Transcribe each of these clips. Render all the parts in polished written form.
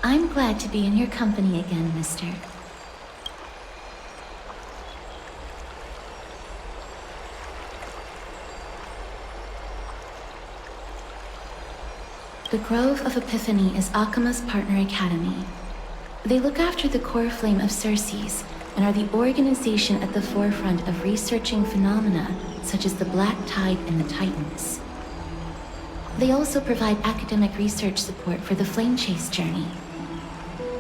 I'm glad to be in your company again, mister. The Grove of Epiphany is Akima's partner academy. They look after the core flame of Circes and are the organization at the forefront of researching phenomena such as the Black Tide and the Titans. They also provide academic research support for the Flame Chase journey.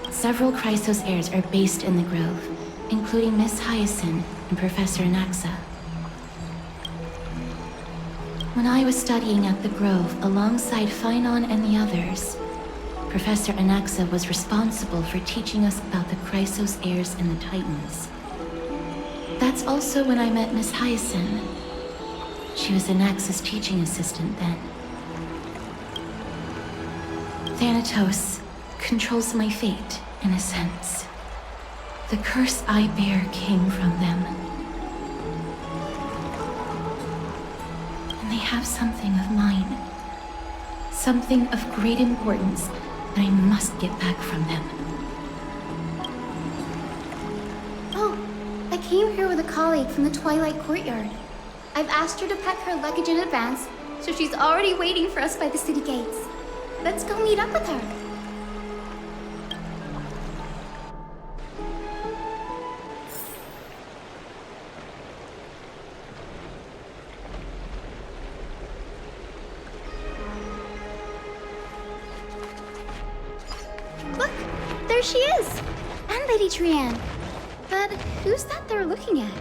Several Chrysos heirs are based in the Grove, including Miss Hyacinth and Professor Anaxa. When I was studying at the Grove alongside Phynon and the others, Professor Anaxa was responsible for teaching us about the Chrysos heirs and the Titans. That's also when I met Miss Hyacinth. She was Anaxa's teaching assistant then. Thanatos controls my fate, in a sense. The curse I bear came from them. And they have something of mine. Something of great importance that I must get back from them. Oh, I came here with a colleague from the Twilight Courtyard. I've asked her to pack her luggage in advance, so she's already waiting for us by the city gates. Let's go meet up with her. Look, there she is! And Lady Trianne. But who's that they're looking at?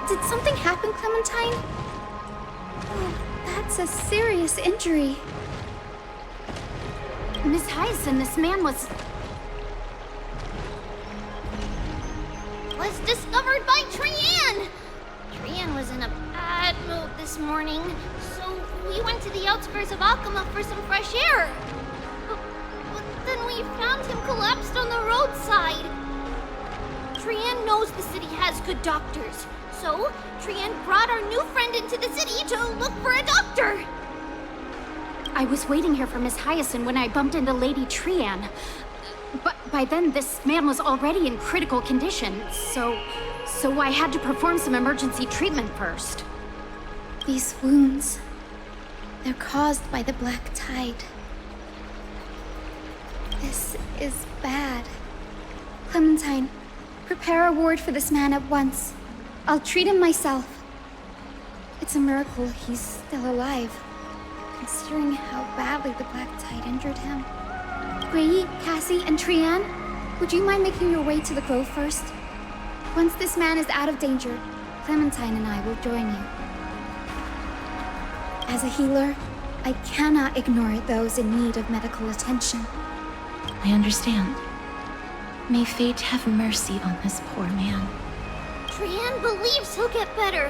Did something happen, Clementine? Oh, that's a serious injury. Miss Hyacinth, this man was discovered by Trianne! Trianne was in a bad mood this morning, so we went to the outskirts of Akama for some fresh air. But then we found him collapsed on the roadside. Trianne knows the city has good doctors, so Trianne brought our new friend into the city to look for a doctor. I was waiting here for Miss Hyacinth when I bumped into Lady Trianne. But by then, this man was already in critical condition, so I had to perform some emergency treatment first. These wounds, they're caused by the Black Tide. This is bad. Clementine, prepare a ward for this man at once. I'll treat him myself. It's a miracle he's still alive, considering how badly the Black Tide injured him. Grayi, Cassie, and Trianne, would you mind making your way to the Grove first? Once this man is out of danger, Clementine and I will join you. As a healer, I cannot ignore those in need of medical attention. I understand. May fate have mercy on this poor man. Trianne believes he'll get better.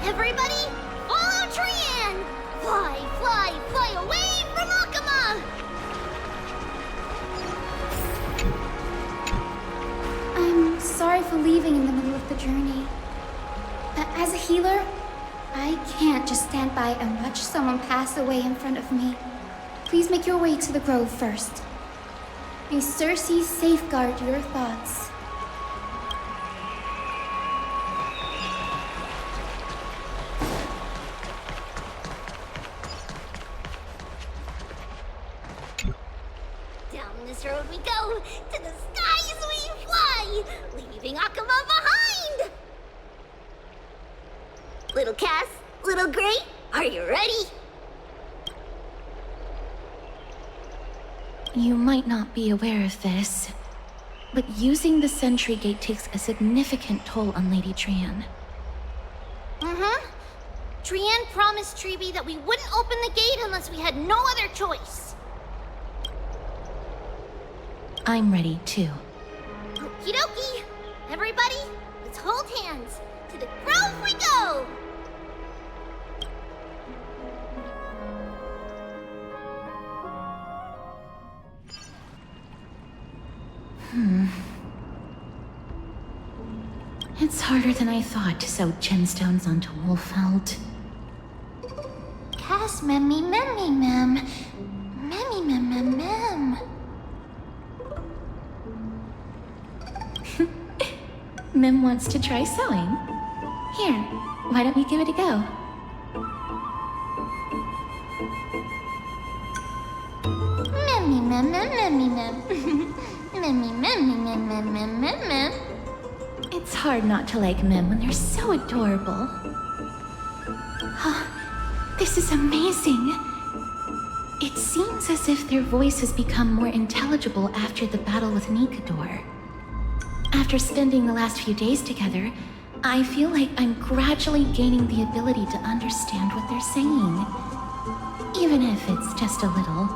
Everybody, follow Trianne! Fly, fly, fly away from Akama! I'm sorry for leaving in the middle of the journey. But as a healer, I can't just stand by and watch someone pass away in front of me. Please make your way to the Grove first. May Circe safeguard your thoughts. Down this road we go, to the skies we fly, leaving Akama behind! Little Cass, little Gray, are you ready? You might not be aware of this, but using the sentry gate takes a significant toll on Lady Trianne. Trianne promised Treeby that we wouldn't open the gate unless we had no other choice. I'm ready, too. Okie dokie! Everybody, let's hold hands. To the Grove we go! It's harder than I thought to sew gemstones onto Wolfeld. Cass Yes, Memmy, Mem. Memmy, Mem. Mem wants to try sewing. Here, why don't we give it a go? Memmy, Mem. Memmy, Mem. It's hard not to like Mem when they're so adorable. Oh, this is amazing. It seems as if their voice has become more intelligible after the battle with Nikador. After spending the last few days together, I feel like I'm gradually gaining the ability to understand what they're saying. Even if it's just a little.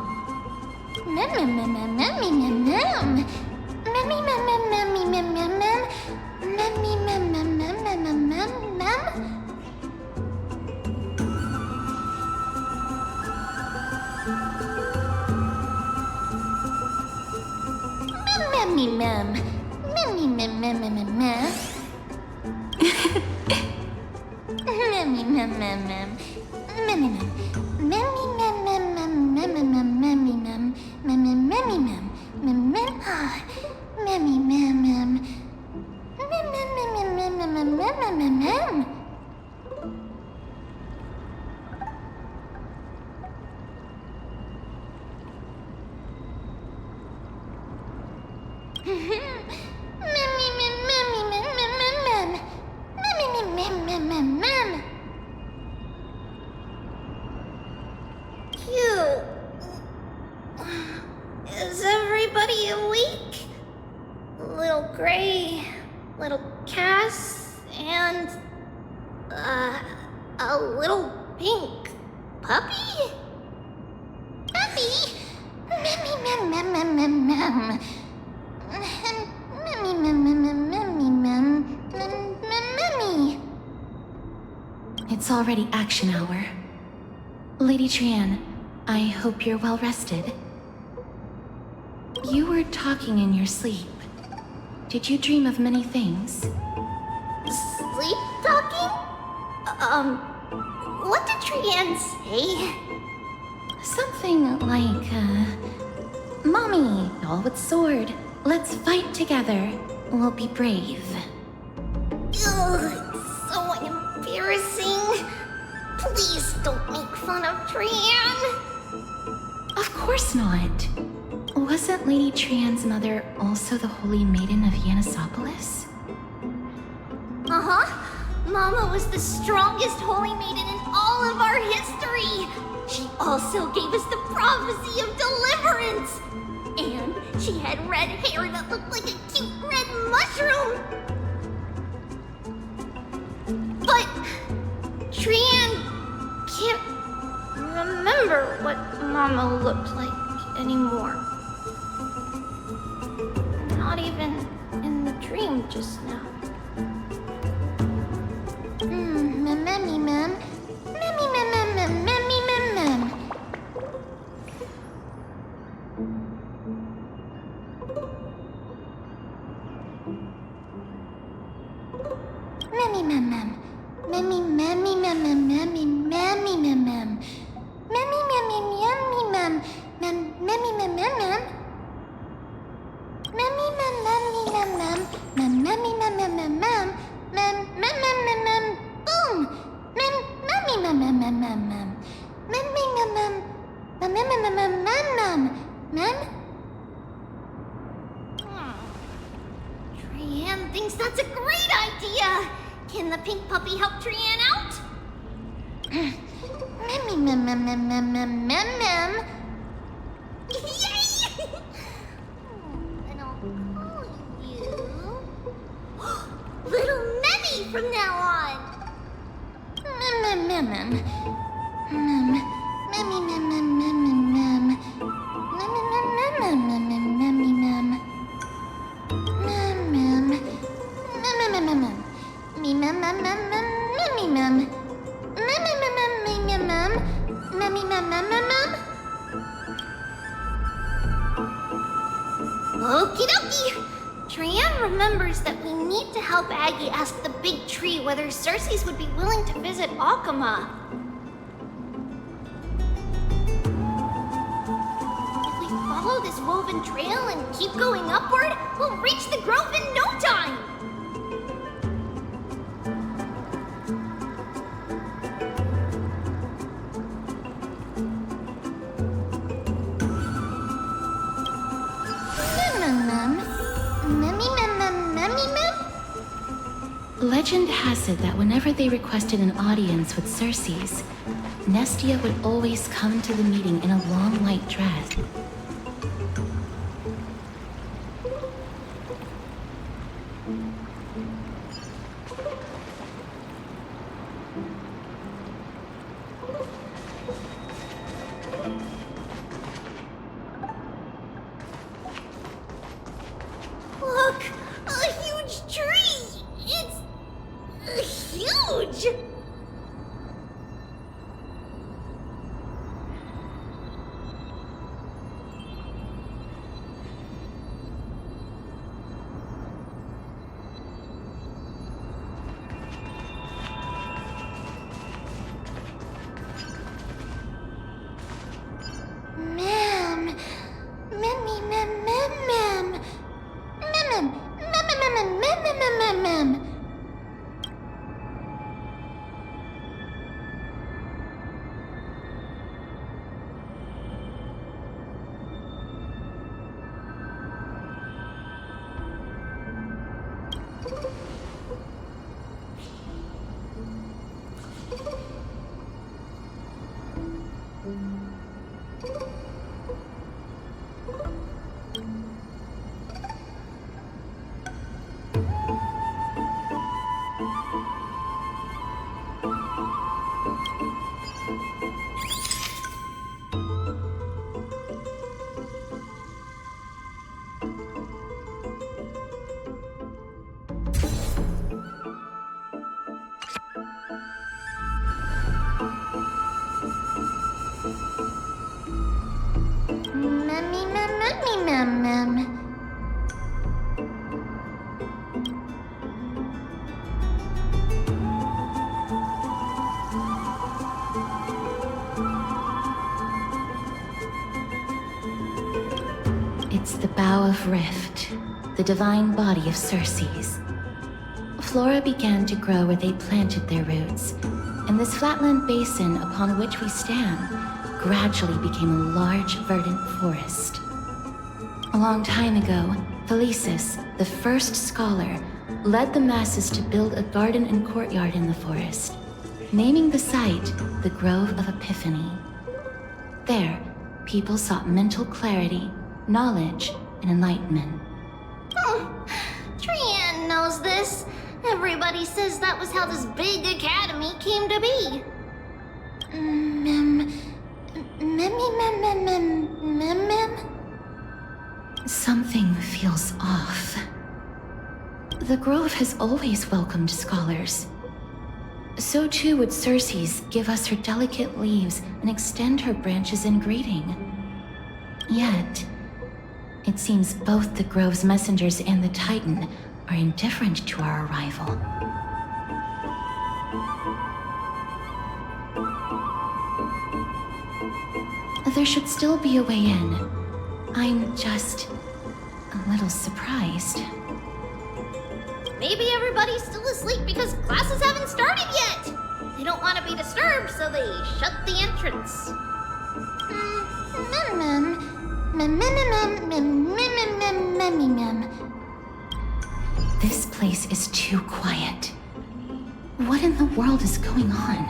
Cute. Is everybody awake? Little Gray, little Cass, and a little pink puppy? Puppy? Mem. It's already action hour. Lady Trian, I hope you're well rested. You were talking in your sleep. Did you dream of many things? Sleep talking? What did Trian say? Something like, Mommy, all with sword. Let's fight together. We'll be brave. Ugh, so embarrassing. Please don't make fun of Trian. Of course not. Wasn't Lady Trian's mother also the Holy Maiden of Yanisopolis? Uh-huh. Mama was the strongest holy maiden in all of our history. She also gave us the prophecy of deliverance. And she had red hair that looked like a cute red mushroom. But Trian can't remember what Mama looked like anymore. Not even in the dream just now. Memmy, Mem. Trian thinks that's a great idea. Can the pink puppy help Trian out? Yay! And I'll call you Little Memmy from now on. Okie dokie. Trian remembers that we need to help Aggie ask the big tree whether Cersei's would be willing to visit Akama. woven trail and keep going upward, we'll reach the grove in no time! Legend has it that whenever they requested an audience with Circes, Nestia would always come to the meeting in a long white dress. Look! A huge tree! It's... huge! Ma'am. Mem. Mem. It's the Bough of Rift, the divine body of Circes. Flora began to grow where they planted their roots, and this flatland basin upon which we stand gradually became a large, verdant forest. A long time ago, Felicis, the first scholar, led the masses to build a garden and courtyard in the forest, naming the site the Grove of Epiphany. There, people sought mental clarity, knowledge, and enlightenment. Trianne knows this. Everybody says that was how this big academy came to be. Something feels off. The Grove has always welcomed scholars. So too would Circes give us her delicate leaves and extend her branches in greeting. Yet, it seems both the Grove's messengers and the Titan are indifferent to our arrival. There should still be a way in. I'm just a little surprised. Maybe everybody's still asleep because classes haven't started yet. They don't want to be disturbed, so they shut the entrance. This place is too quiet. What in the world is going on?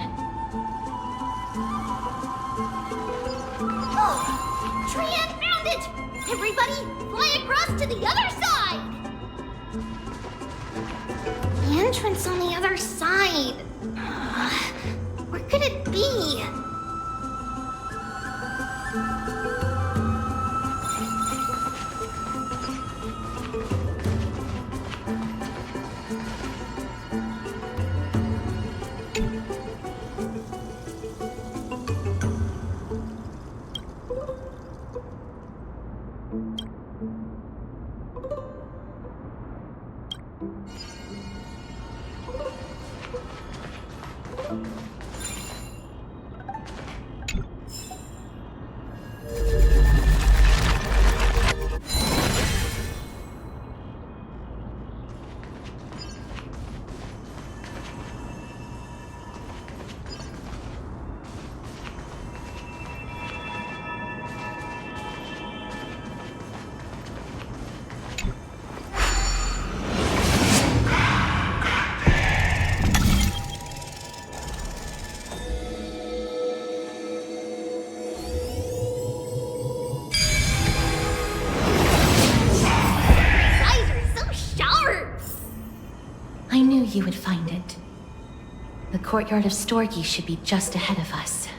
Oh! Trianne found it! Everybody, fly across to the other side! The entrance on the other side. Where could it be? you would find it. The courtyard of Storgi should be just ahead of us.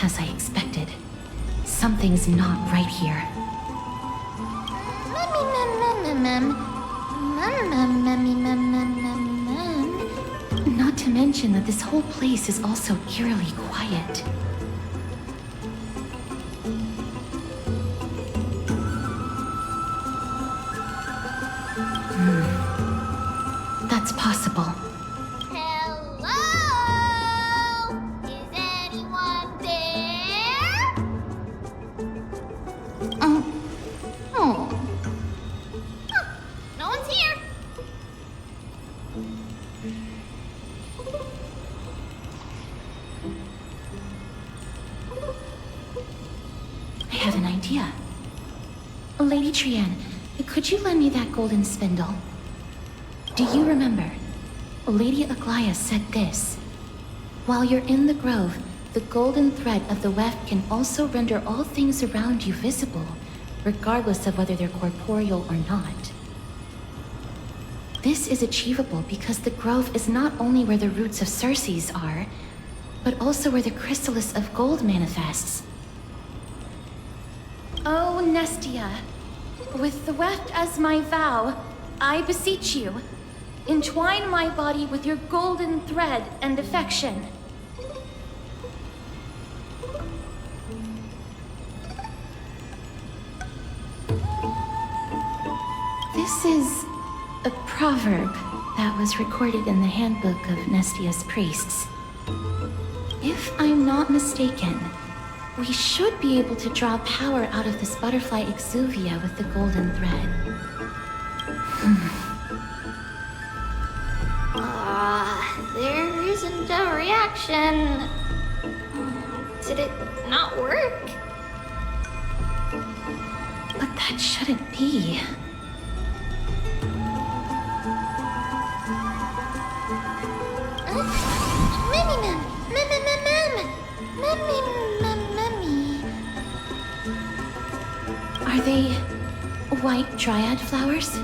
As I expected, something's not right here. Not to mention that this whole place is also eerily quiet. That's possible. Hello? Is anyone there? Oh. Huh, no one's here. I have an idea. Lady Trian, could you lend me that golden spindle? Do you remember? Lady Aglaya said this. While you're in the grove, the golden thread of the weft can also render all things around you visible, regardless of whether they're corporeal or not. This is achievable because the grove is not only where the roots of Circes are, but also where the chrysalis of gold manifests. Oh, Nestia, with the weft as my vow, I beseech you, entwine my body with your golden thread and affection. This is a proverb that was recorded in the handbook of Nestia's priests. If I'm not mistaken, we should be able to draw power out of this butterfly exuvia with the golden thread. There isn't a reaction. Did it not work? But that shouldn't be. Are they white dryad flowers?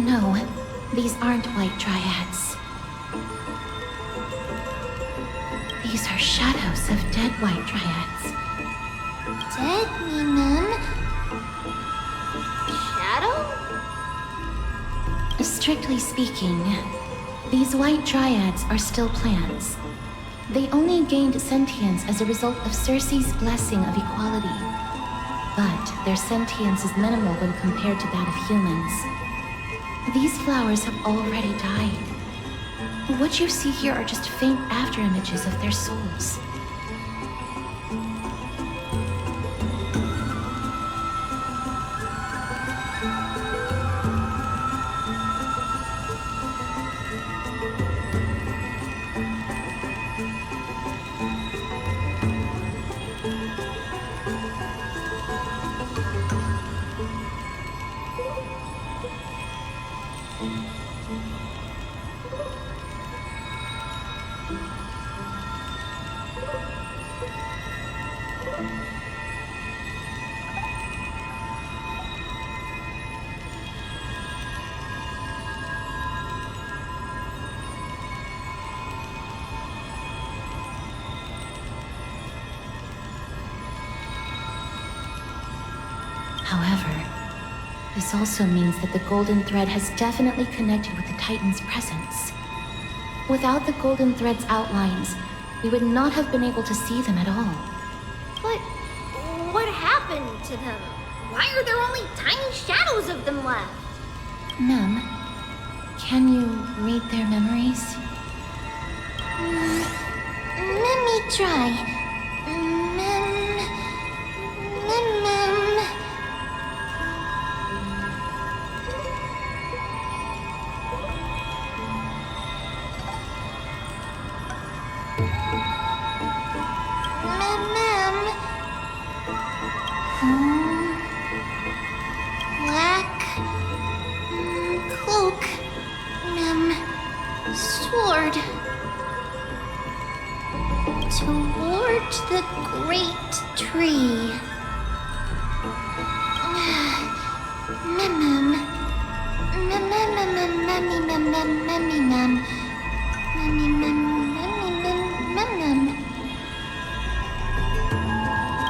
No, these aren't white dryads. These are shadows of dead white dryads. Dead, Mim. Shadow? Strictly speaking, these white dryads are still plants. They only gained sentience as a result of Circe's blessing of equality. But their sentience is minimal when compared to that of humans. These flowers have already died. What you see here are just faint afterimages of their souls. However, this also means that the golden thread has definitely connected with the Titan's presence. Without the golden thread's outlines, we would not have been able to see them at all. But what happened to them? Why are there only tiny shadows of them left? Mem, can you read their memories? Let me try. Mem. Black cloak, sword. Toward the great tree.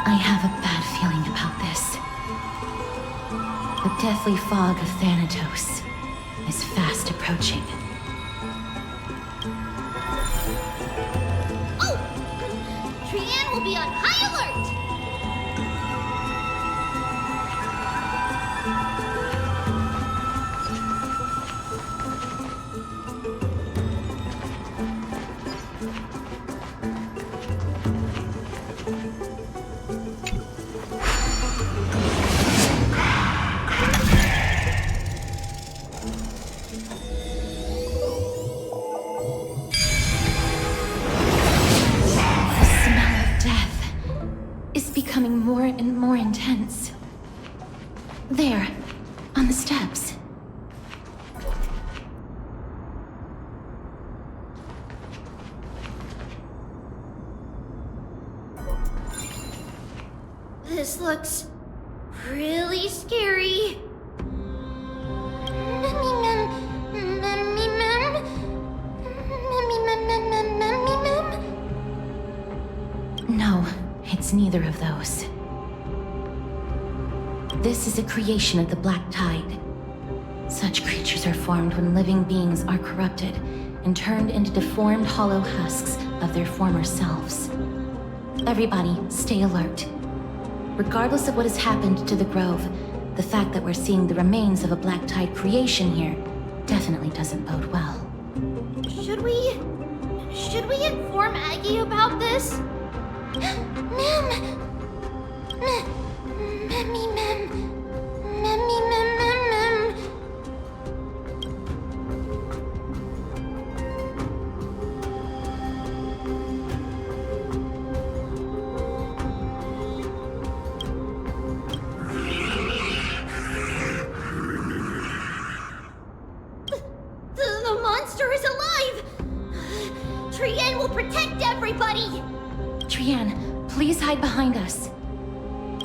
I have a bad feeling about this. The deathly fog of Thanatos is fast approaching. Oh! Trian will be on high alert! Becoming more and more intense. There, on the steps. This looks really scary. No, it's neither of those. This is a creation of the Black Tide. Such creatures are formed when living beings are corrupted and turned into deformed hollow husks of their former selves. Everybody, stay alert. Regardless of what has happened to the Grove, the fact that we're seeing the remains of a Black Tide creation here definitely doesn't bode well. Should we inform Aggie about this? The monster is alive! Trian will protect everybody! Trian, please hide behind us.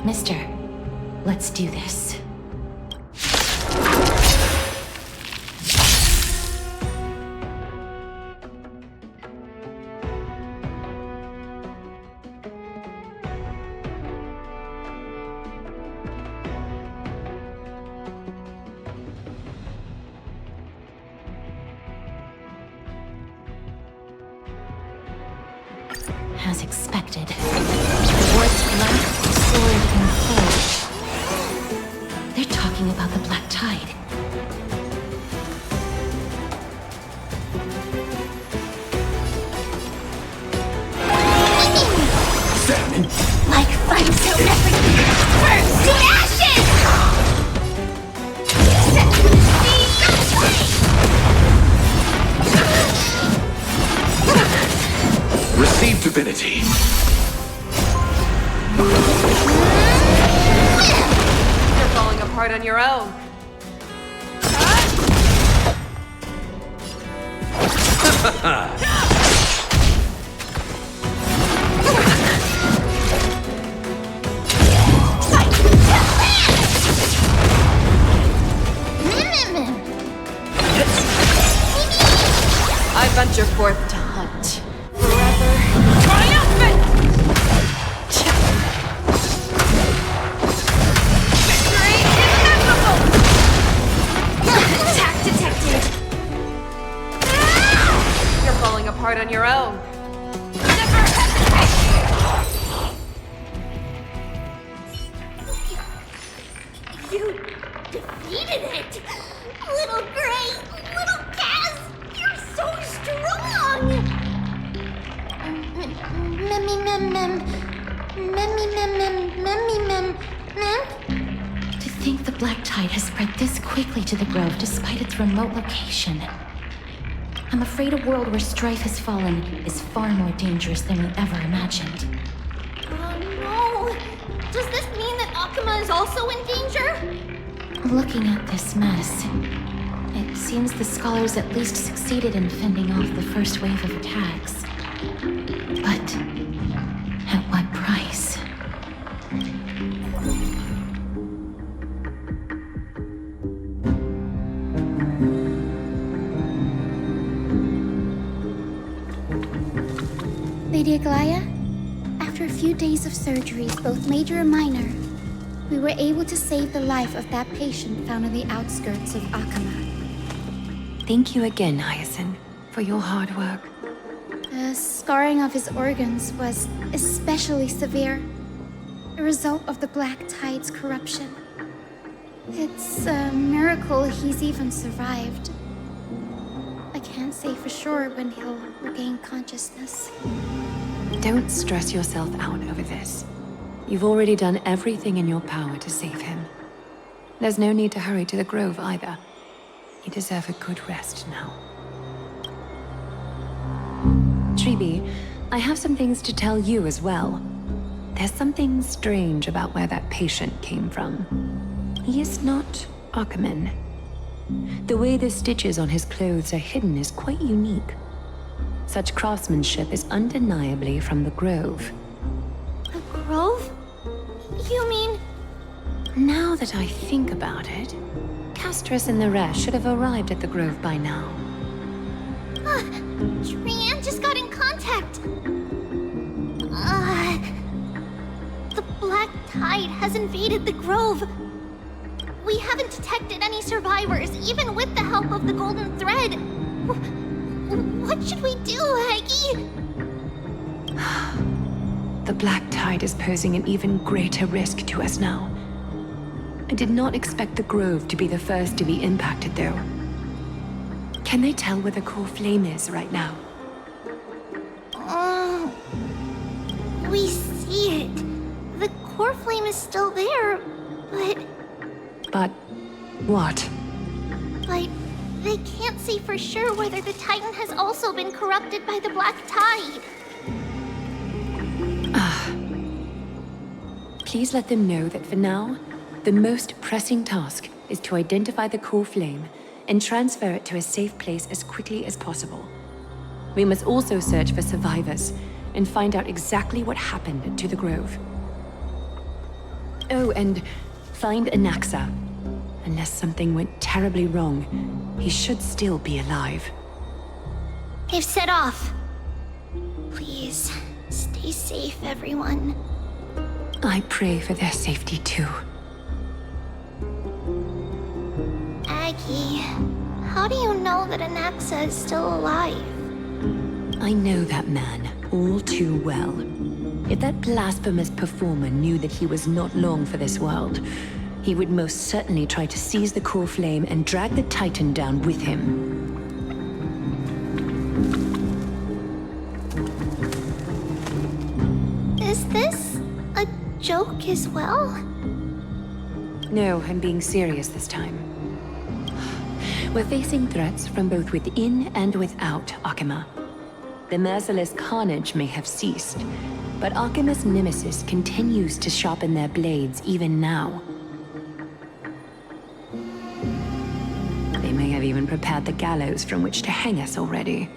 Mister, let's do this. as expected. The words black, sword, and cold. They're talking about the Black Tide. Salmon! Like fun so everything burns to ashes! Set me Receive divinity. You're falling apart on your own. I venture forth to hunt. Forever triumphant! Victory inevitable! Attack detected! You're falling apart on your own. Never hesitate! You defeated it! Little Gray! Little Kaz! You're so strong! To think the Black Tide has spread this quickly to the Grove despite its remote location. I'm afraid a world where strife has fallen is far more dangerous than we ever imagined. Oh no! Does this mean that Akuma is also in danger? Looking at this mess, it seems the scholars at least succeeded in fending off the first wave of attacks. But at what price? Lady Aglaya, after a few days of surgeries, both major and minor, we were able to save the life of that patient found on the outskirts of Akama. Thank you again, Hyacinth, for your hard work. The scarring of his organs was especially severe, a result of the Black Tide's corruption. It's a miracle he's even survived. I can't say for sure when he'll regain consciousness. Don't stress yourself out over this. You've already done everything in your power to save him. There's no need to hurry to the Grove either. You deserve a good rest now. Tribi, I have some things to tell you as well. There's something strange about where that patient came from. He is not Akaman. The way the stitches on his clothes are hidden is quite unique. Such craftsmanship is undeniably from the Grove. The Grove? You mean... Now that I think about it, Castris and the rest should have arrived at the Grove by now. Trian just got in contact. The Black Tide has invaded the Grove. We haven't detected any survivors, even with the help of the Golden Thread. What should we do, Aggie? The Black Tide is posing an even greater risk to us now. I did not expect the Grove to be the first to be impacted, though. Can they tell where the core flame is right now? We see it. The core flame is still there, but But what? they can't say for sure whether the Titan has also been corrupted by the Black Tide. Please let them know that for now, the most pressing task is to identify the core flame and transfer it to a safe place as quickly as possible. We must also search for survivors and find out exactly what happened to the Grove. Oh, and find Anaxa. Unless something went terribly wrong, he should still be alive. They've set off. Please, stay safe, everyone. I pray for their safety too. Aggie, how do you know that Anaxa is still alive? I know that man all too well. If that blasphemous performer knew that he was not long for this world, he would most certainly try to seize the core flame and drag the Titan down with him. Is this a joke as well? No, I'm being serious this time. We're facing threats from both within and without Akima. The merciless carnage may have ceased, but Akima's nemesis continues to sharpen their blades even now. They may have even prepared the gallows from which to hang us already.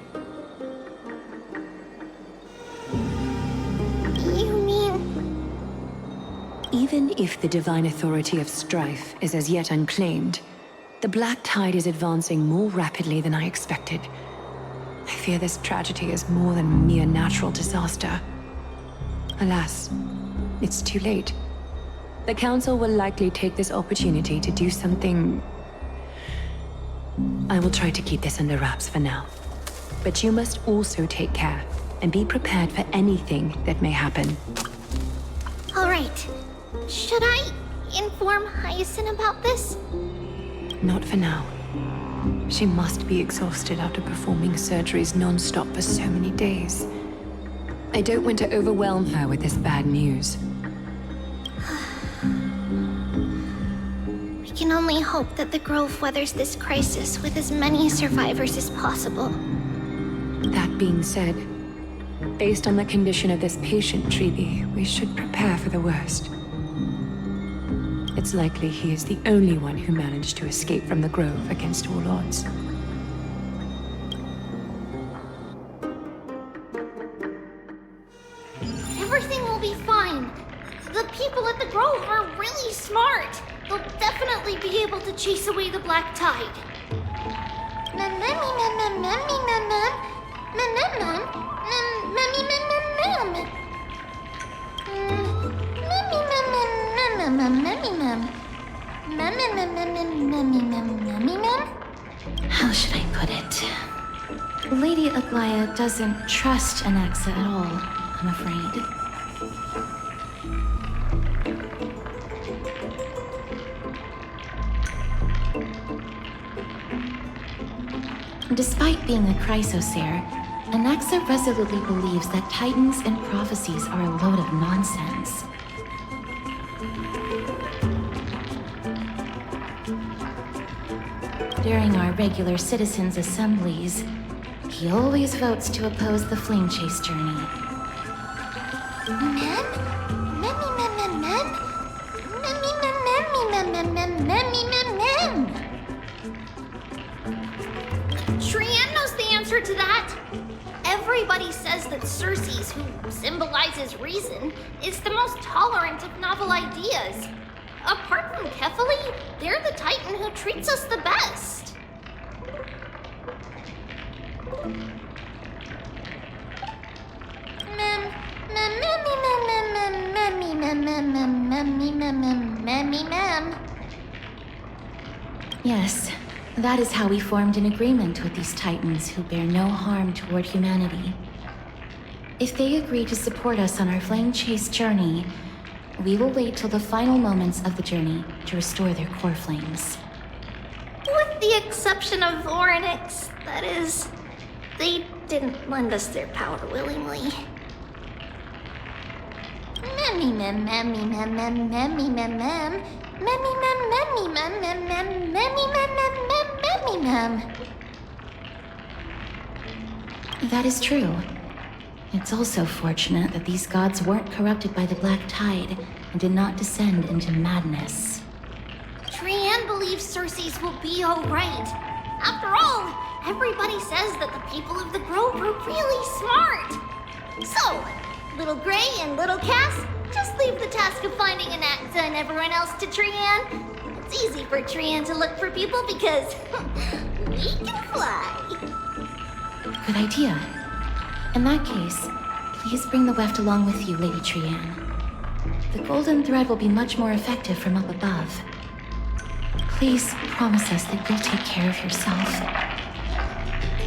You mean... Even if the divine authority of strife is as yet unclaimed, the Black Tide is advancing more rapidly than I expected. I fear this tragedy is more than a mere natural disaster. Alas, it's too late. The Council will likely take this opportunity to do something... I will try to keep this under wraps for now. But you must also take care and be prepared for anything that may happen. All right. Should I inform Hyacinth about this? Not for now. She must be exhausted after performing surgeries non-stop for so many days. I don't want to overwhelm her with this bad news. We can only hope that the Grove weathers this crisis with as many survivors as possible. That being said, based on the condition of this patient, Treeby, we should prepare for the worst. It's likely he is the only one who managed to escape from the Grove against all odds. Everything will be fine. The people at the Grove are really smart. They'll definitely be able to chase away the Black Tide. How should I put it? Lady Aglaya doesn't trust Anaxa at all, I'm afraid. Despite being a chrysosaur, Anaxa resolutely believes that titans and prophecies are a load of nonsense. During our regular citizens' assemblies, he always votes to oppose the flame chase journey. Trian knows the answer to that. Everybody says that Circes, who symbolizes reason, is the most tolerant of novel ideas. Apart from Kefali, they're the Titan who treats us the best. Yes, that is how we formed an agreement with these Titans who bear no harm toward humanity. If they agree to support us on our flame chase journey, we will wait till the final moments of the journey to restore their core flames. With the exception of Orynyx, that is, they didn't lend us their power willingly. That is true. It's also fortunate that these gods weren't corrupted by the Black Tide and did not descend into madness. Trian believes Circes will be alright. After all, everybody says that the people of the Grove are really smart. So, Little Gray and Little Cass, just leave the task of finding Anaxa and everyone else to Trian. It's easy for Trian to look for people because we can fly. Good idea. In that case, please bring the weft along with you, Lady Trian. The golden thread will be much more effective from up above. Please promise us that you'll take care of yourself.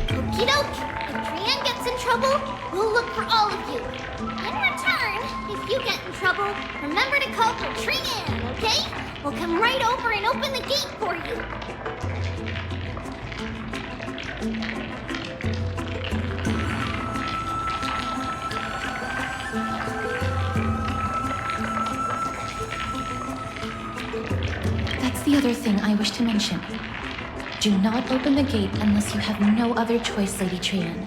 Okie doke. If Trian gets in trouble, we'll look for all of you. In return, if you get in trouble, remember to call for Trian, okay? We'll come right over and open the gate for you. That's the other thing I wish to mention. Do not open the gate unless you have no other choice, Lady Trian.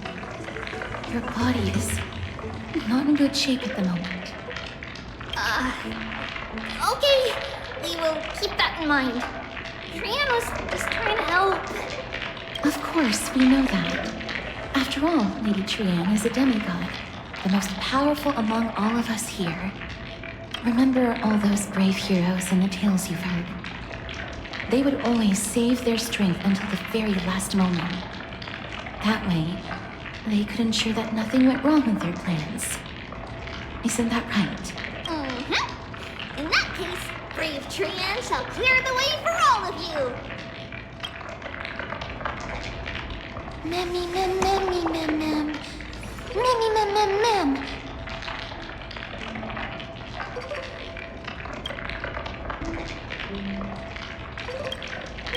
Your body is not in good shape at the moment. Okay. We will keep that in mind. Trian was just trying to help. Of course, we know that. After all, Lady Trian is a demigod, the most powerful among all of us here. Remember all those brave heroes in the tales you've heard. They would always save their strength until the very last moment. That way, they could ensure that nothing went wrong with their plans. Isn't that right? Mm-hmm. In that case, brave Trian shall clear the way for all of you. Memmy, mem, memmy, mem, mem. Memmy, mem, mem, mem.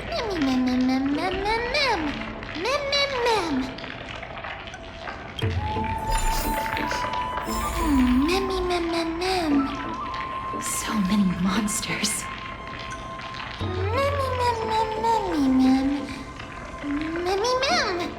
Memmy, mem, mem, mem, mem, mem, mem. Mem, mem, mem. Memmy, mem, mem, mem. So many monsters. Memmy, mem, mem, memmy, mem. Memmy, mem. Memmy, mem.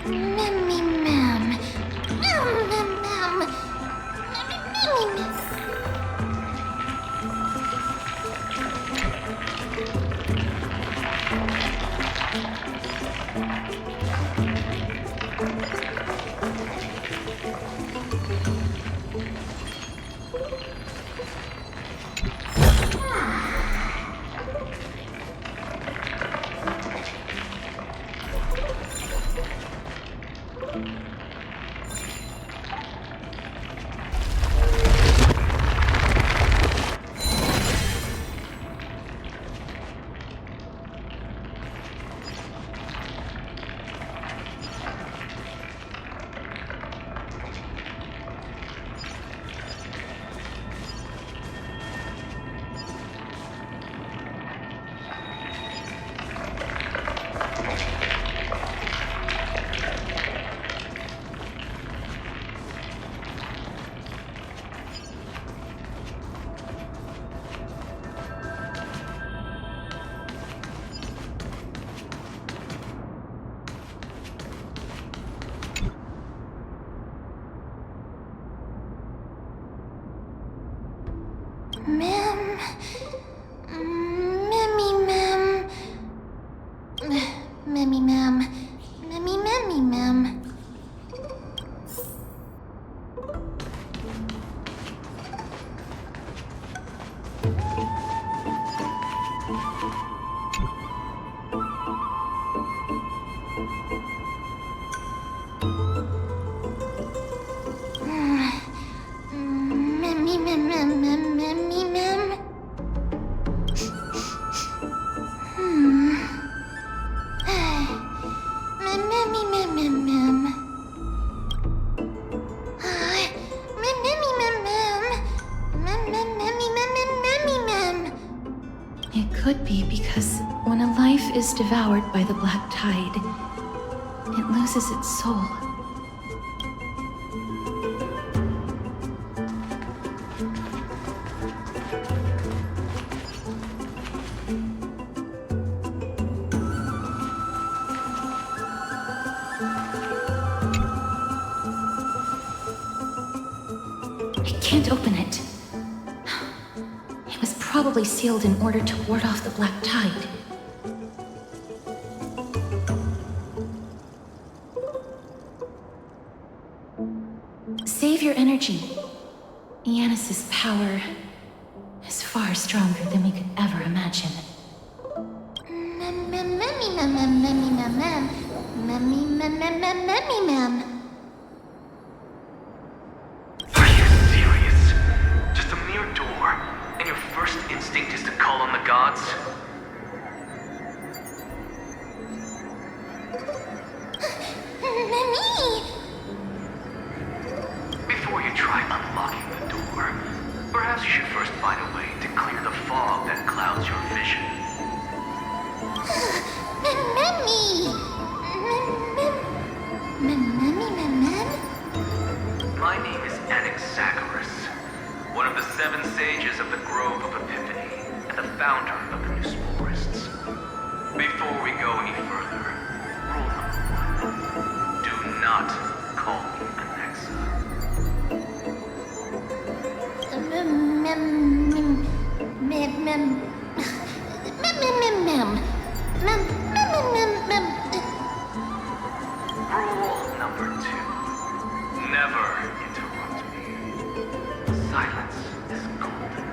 Mem, mem, mem. Memmy, memmy, mem. Mem. Memmy, mem. Memmy, mem. Memmy, memmy, mem. Memmy, mem, mem, mem, memmy, mem. Memmy, mem, mem, mem. Memmy, mem, mem. Memmy, memmy, mem. It could be because when a life is devoured by the black tide, it loses its soul. I can't open it. It was probably sealed in order to ward off the black tide. energy. Yanis's power is far stronger than we could ever imagine. Are you serious? Just a mere door, and your first instinct is to call on the gods? Before you try unlocking the door, perhaps you should first find a way to clear the fog that clouds your vision. My name is Anaxagoras, one of the 7 sages of the Grove of Epiphany, and the founder of the New Sporists. Before we go any further, rule number 1. Do not call me Anaxa. Rule number 2. Never interrupt me. Silence is golden.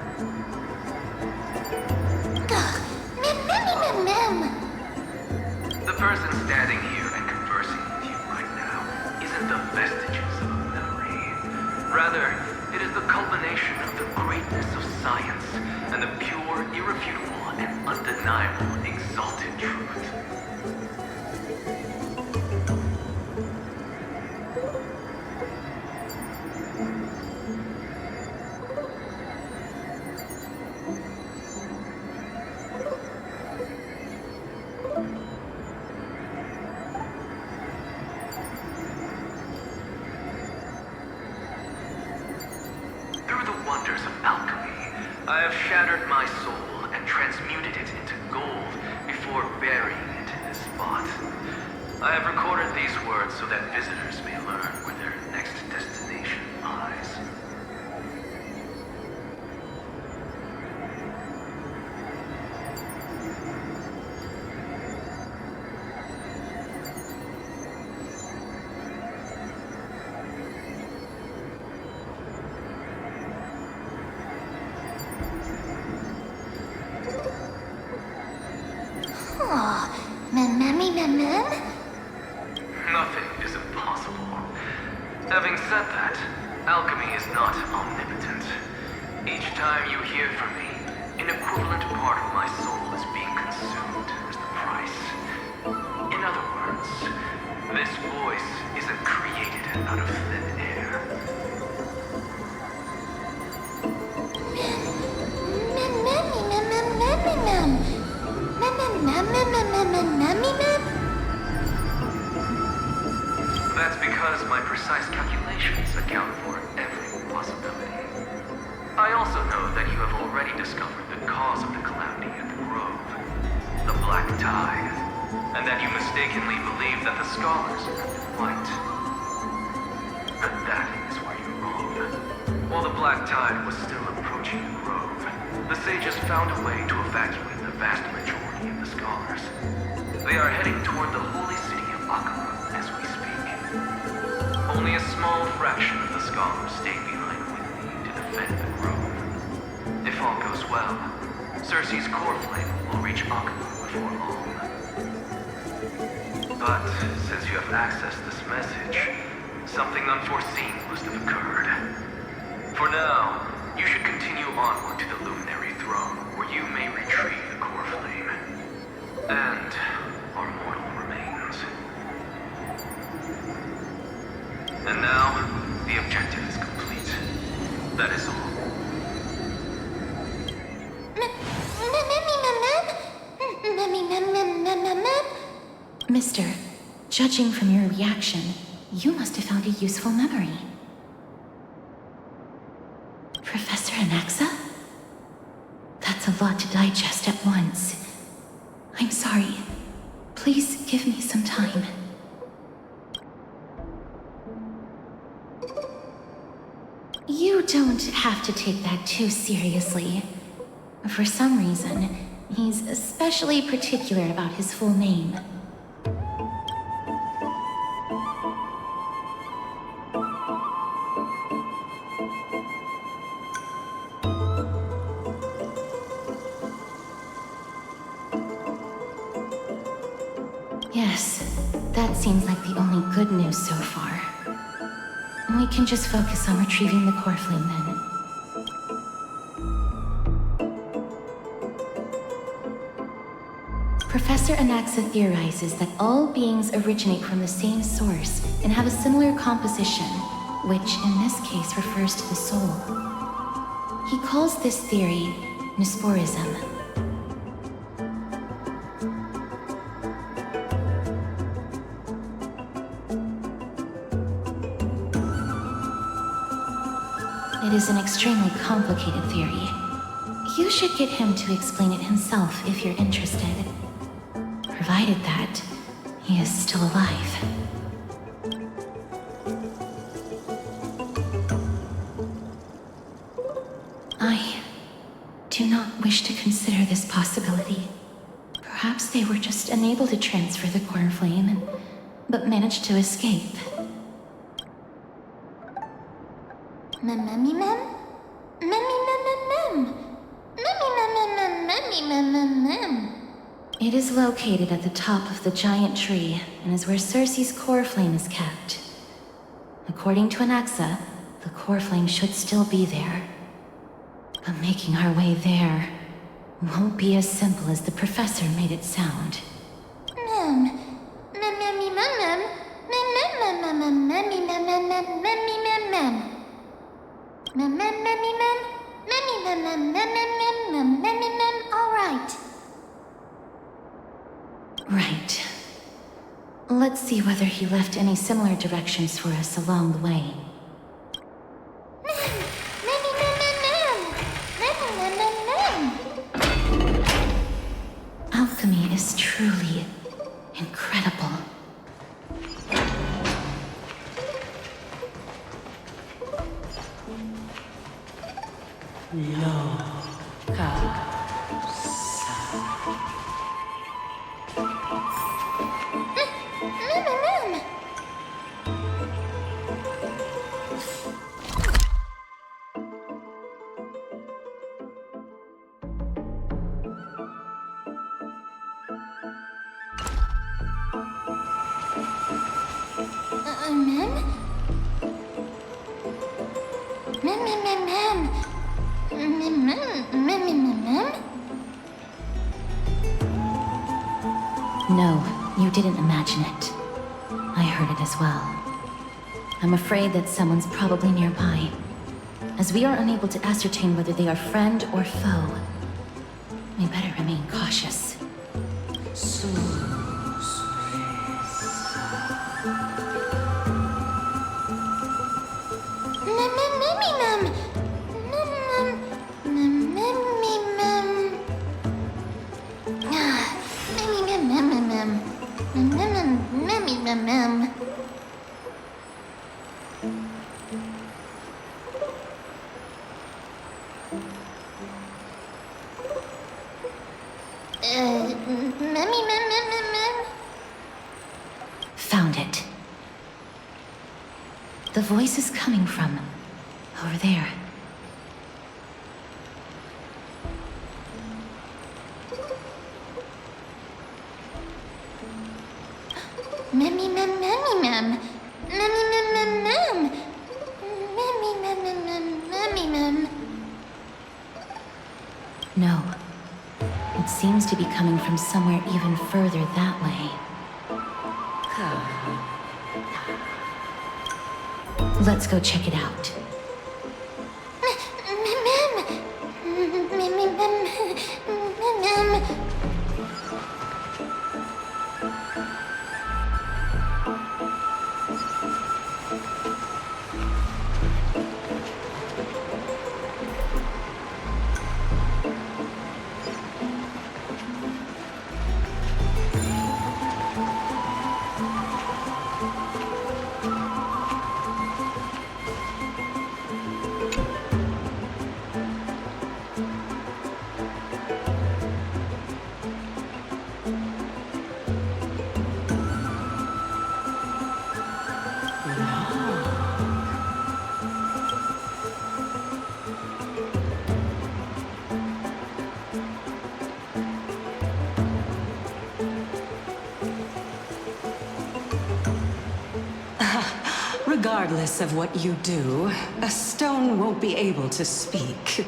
The person standing here and conversing with you right now isn't the vestiges of a memory. Rather, it is the culmination of the greatness of science and the pure, irrefutable, and undeniable exalted truth. Through the wonders of alchemy, I have shattered my soul and transmuted it into gold before burying it in this spot. I have recorded these words so that visitors may learn where their next destination lies. Nothing is impossible. Having said that, alchemy is not omnipotent. Each time you hear from me, an equivalent part of my soul is being consumed as the price. In other words, this voice isn't created out of thin air. That's because my precise calculations account for every possibility. I also know that you have already discovered the cause of the calamity at the Grove, the Black Tide, and that you mistakenly believe that the scholars are white. But that is where you're wrong. While the Black Tide was still approaching the Grove, the sages found a way to evacuate the vast majority of the scholars. They are heading toward the holy city of Akama as we speak. Only a small fraction of the scholars stayed behind with me to defend the Grove. If all goes well, Cersei's core flame will reach Akama before long. But since you have accessed this message, something unforeseen must have occurred. For now, you should continue onward to the Luminary Throne, where you may retrieve the core flame. And our mortal remains. And now, the objective is complete. That is all. Mister, judging from your reaction, you must have found a useful memory. Professor Anaxa? That's a lot to digest at once. I'm sorry. Please give me some time. You don't have to take that too seriously. For some reason, he's especially particular about his full name. Yes, that seems like the only good news so far. We can just focus on retrieving the core flame then. Professor Anaxa theorizes that all beings originate from the same source and have a similar composition, which in this case refers to the soul. He calls this theory Nisporism. It is an extremely complicated theory. You should get him to explain it himself if you're interested. Provided that he is still alive. I do not wish to consider this possibility. Perhaps they were just unable to transfer the core flame, but managed to escape. It is located at the top of the giant tree and is where Circe's core flame is kept. According to Anaxa, the core flame should still be there. But making our way there won't be as simple as the professor made it sound. All right. Right. Let's see whether he left any similar directions for us along the way. Alchemy is truly incredible. No, you didn't imagine it. I heard it as well. I'm afraid that someone's probably nearby. As we are unable to ascertain whether they are friend or foe, we better remain cautious. Found it. The voice is coming from over there. No. It seems to be coming from somewhere even further that way. Let's go check it out. Regardless of what you do, a stone won't be able to speak.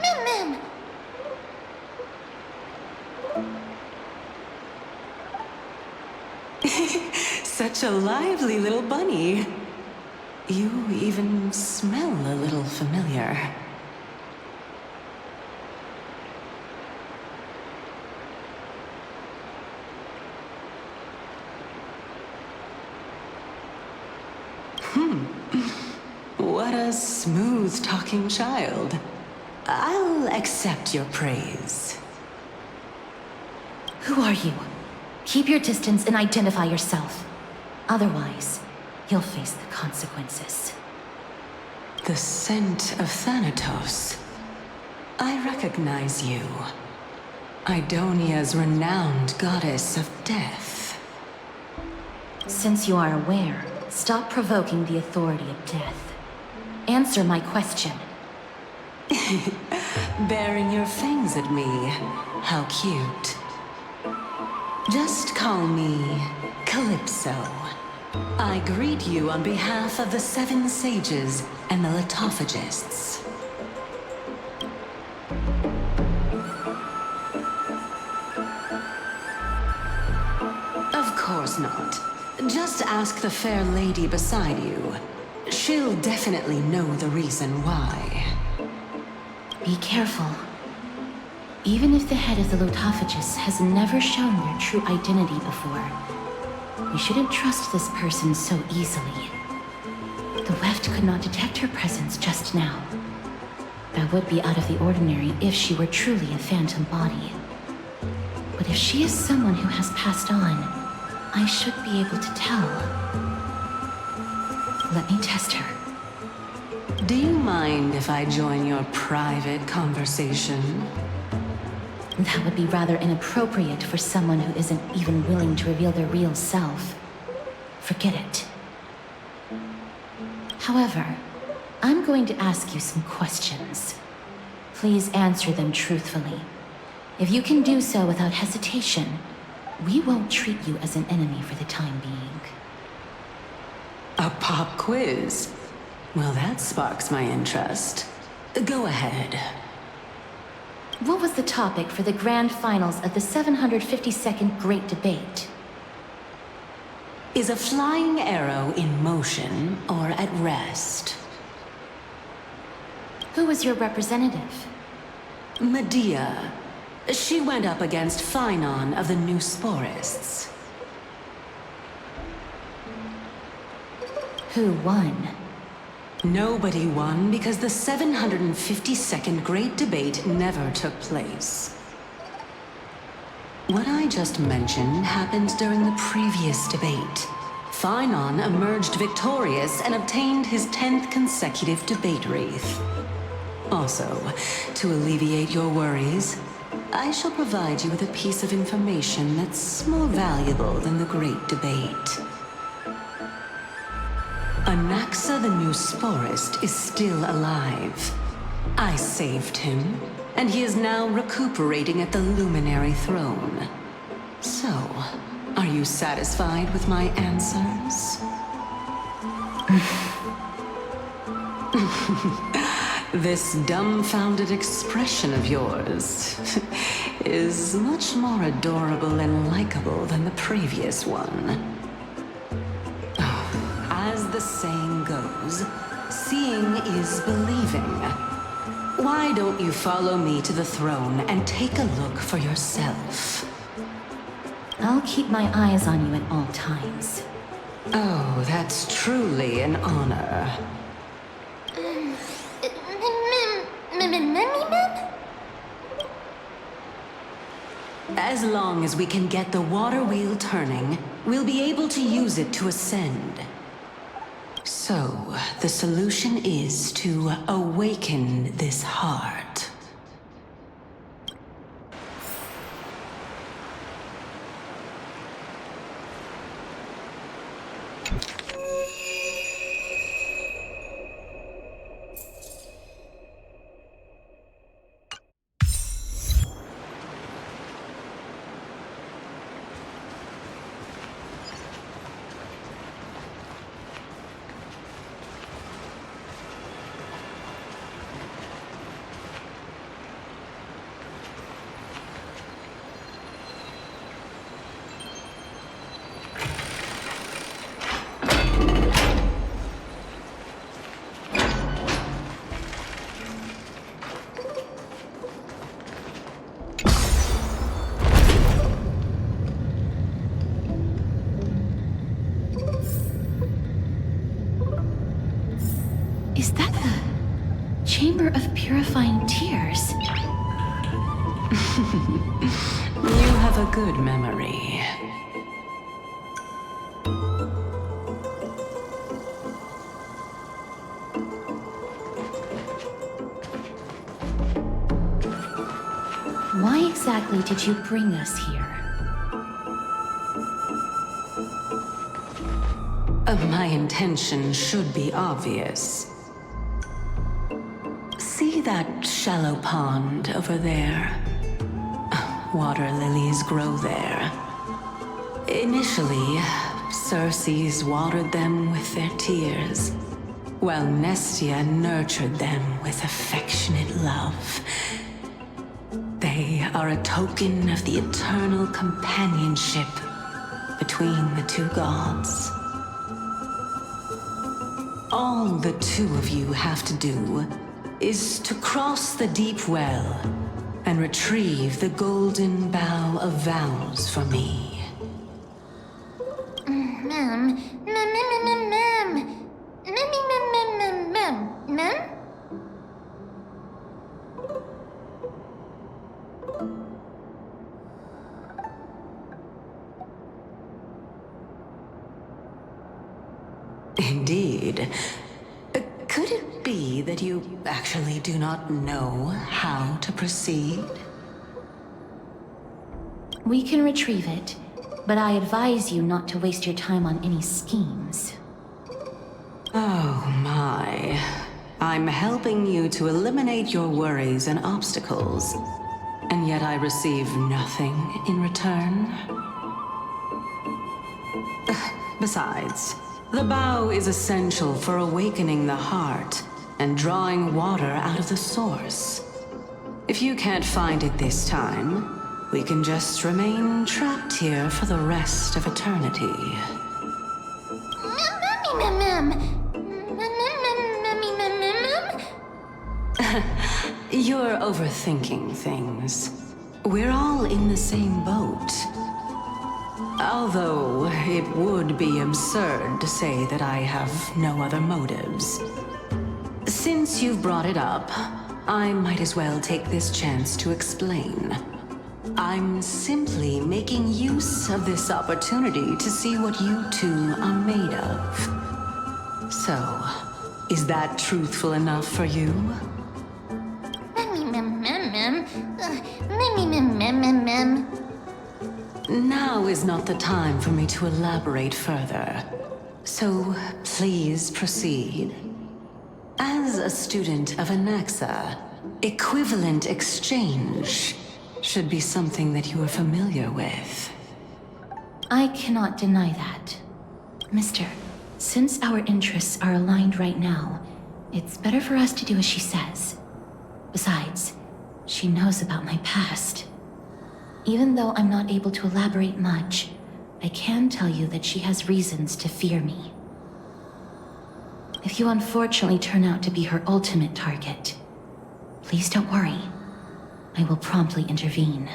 Mim! Such a lively little bunny. You even smell a little familiar. What a smooth-talking child. I'll accept your praise. Who are you? Keep your distance and identify yourself. Otherwise, you'll face the consequences. The scent of Thanatos. I recognize you. Idonia's renowned goddess of death. Since you are aware, stop provoking the authority of death. Answer my question. Baring your fangs at me. How cute. Just call me Calypso. I greet you on behalf of the Seven Sages and the Litophagists. Of course not. Just ask the fair lady beside you. She'll definitely know the reason why. Be careful. Even if the head of the Litophagists has never shown their true identity before, we shouldn't trust this person so easily. The Weft could not detect her presence just now. That would be out of the ordinary if she were truly a phantom body. But if she is someone who has passed on, I should be able to tell. Let me test her. Do you mind if I join your private conversation? That would be rather inappropriate for someone who isn't even willing to reveal their real self. Forget it. However, I'm going to ask you some questions. Please answer them truthfully. If you can do so without hesitation, we won't treat you as an enemy for the time being. A pop quiz? Well, that sparks my interest. Go ahead. What was the topic for the grand finals of the 752nd Great Debate? Is a flying arrow in motion or at rest? Who was your representative? Medea. She went up against Phynon of the New Sporists. Who won? Nobody won because the 752nd Great Debate never took place. What I just mentioned happened during the previous debate. Phynon emerged victorious and obtained his 10th consecutive debate wreath. Also, to alleviate your worries, I shall provide you with a piece of information that's more valuable than the Great Debate. Anaxa the New Sporist is still alive. I saved him, and he is now recuperating at the Luminary Throne. So, are you satisfied with my answers? This dumbfounded expression of yours is much more adorable and likable than the previous one. As the saying goes, seeing is believing. Why don't you follow me to the throne and take a look for yourself? I'll keep my eyes on you at all times. Oh, that's truly an honor. As long as we can get the water wheel turning, we'll be able to use it to ascend. So, the solution is to awaken this heart. You have a good memory. Why exactly did you bring us here? My intention should be obvious. See that shallow pond over there? Water lilies grow there. Initially, Circes watered them with their tears, while Nestia nurtured them with affectionate love. They are a token of the eternal companionship between the two gods. All the two of you have to do is to cross the deep well and retrieve the golden bough of vows for me. Mem. Indeed. Could it be that you actually do not know how to proceed? We can retrieve it, but I advise you not to waste your time on any schemes. Oh my. I'm helping you to eliminate your worries and obstacles, and yet I receive nothing in return? Besides, the bough is essential for awakening the heart and drawing water out of the source. If you can't find it this time, we can just remain trapped here for the rest of eternity. You're overthinking things. We're all in the same boat. Although, it would be absurd to say that I have no other motives. Since you've brought it up, I might as well take this chance to explain. I'm simply making use of this opportunity to see what you two are made of. So, is that truthful enough for you? Now is not the time for me to elaborate further. So, please proceed. As a student of Anaxa, equivalent exchange should be something that you are familiar with. I cannot deny that. Mister, since our interests are aligned right now, it's better for us to do as she says. Besides, she knows about my past. Even though I'm not able to elaborate much, I can tell you that she has reasons to fear me. If you unfortunately turn out to be her ultimate target, please don't worry. I will promptly intervene.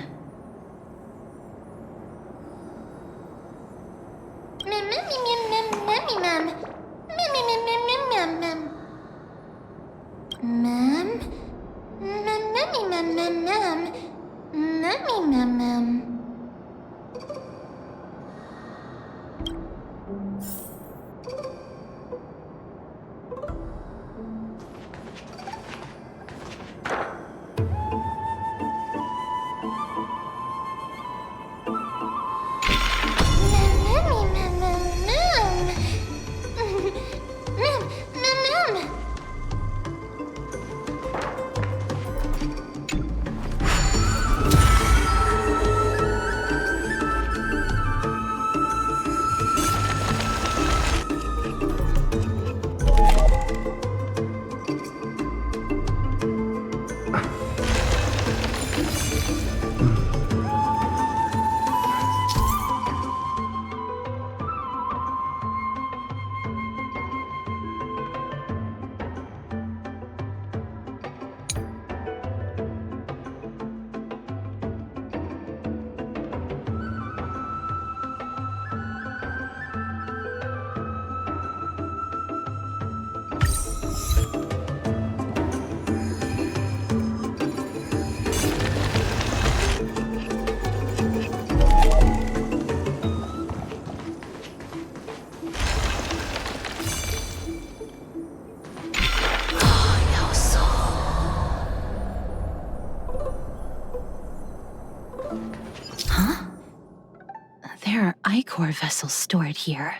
There are Ichor vessels stored here.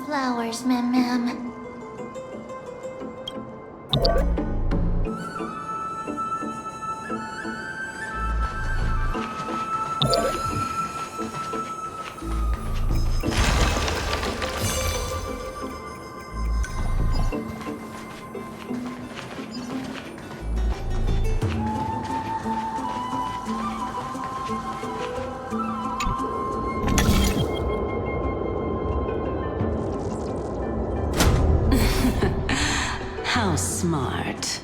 Flowers, ma'am. How smart.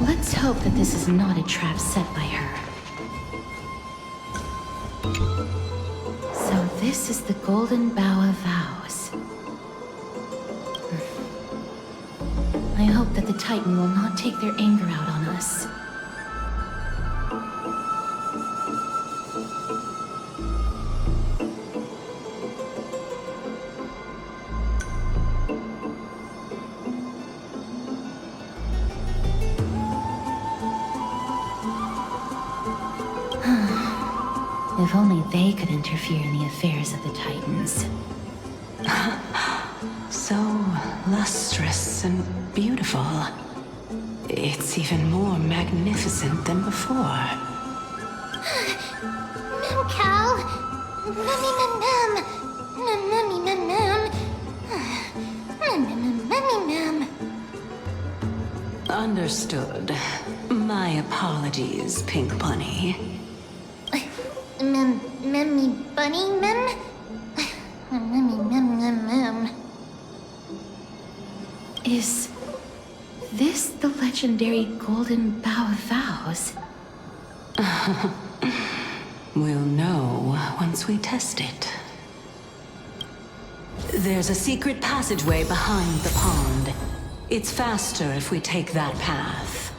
Let's hope that this is not a trap set by her. So this is the Golden Bough of Vows. I hope that the Titan will not take their anger out on us. If only they could interfere in the affairs of the Titans. So lustrous and beautiful. It's even more magnificent than before. Mem Cal. Mummy mem. Mummy mem. Mummy mem. Understood. My apologies, Pink Bunny. Memmy bunny mem? Memmy mem. Is this the legendary Golden Bough of Vows? We'll know once we test it. There's a secret passageway behind the pond. It's faster if we take that path.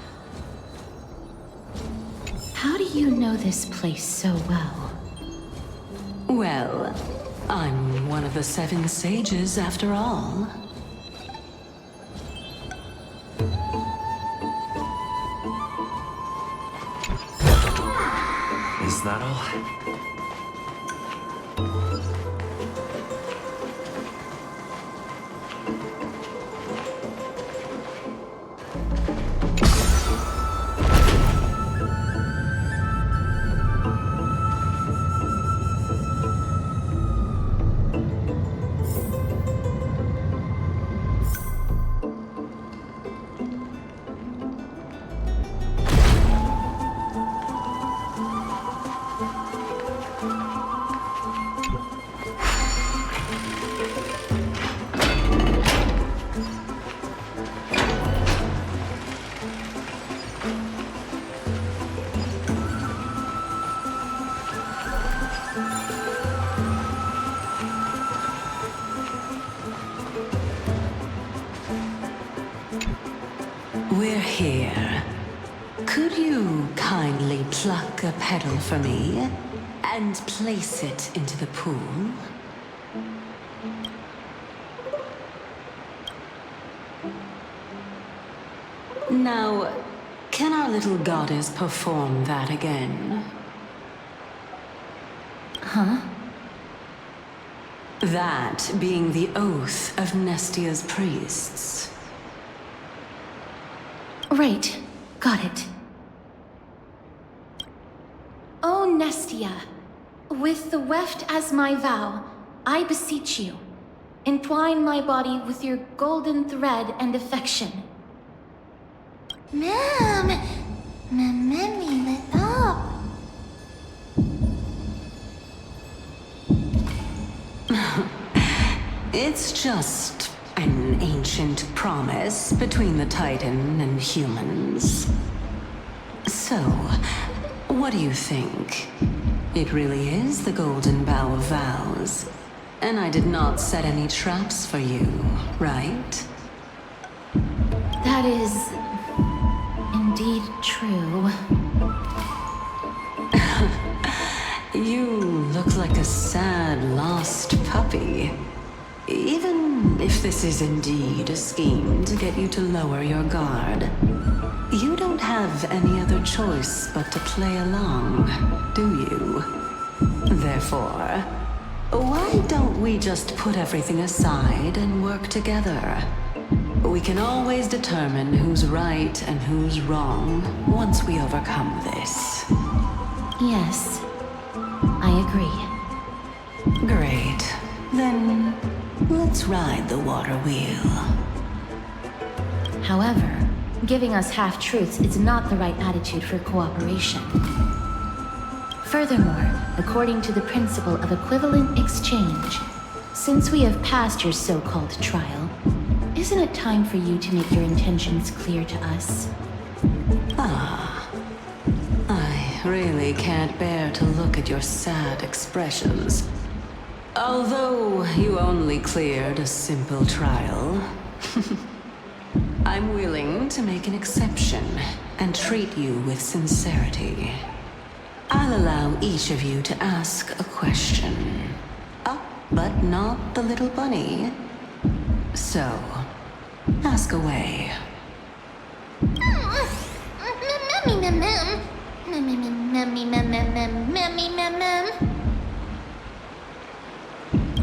How do you know this place so well? Well, I'm one of the 7 sages after all. that all? We're here. Could you kindly pluck a petal for me and place it into the pool? Now, can our little goddess perform that again? Huh? That being the oath of Nestia's priests. Right. Got it. O Nestia, with the weft as my vow, I beseech you, entwine my body with your golden thread and affection. Ma'am, lit up. It's just an ancient promise between the Titan and humans. So, what do you think? It really is the Golden Bough of Vows. And I did not set any traps for you, right? That is indeed true. You look like a sad, lost puppy. Even if this is indeed a scheme to get you to lower your guard, you don't have any other choice but to play along, do you? Therefore, why don't we just put everything aside and work together? We can always determine who's right and who's wrong once we overcome this. Yes, I agree. Great. Then, let's ride the water wheel. However, giving us half-truths is not the right attitude for cooperation. Furthermore, according to the principle of equivalent exchange, since we have passed your so-called trial, isn't it time for you to make your intentions clear to us? I really can't bear to look at your sad expressions. Although you only cleared a simple trial, I'm willing to make an exception and treat you with sincerity. I'll allow each of you to ask a question. But not the little bunny. So, ask away.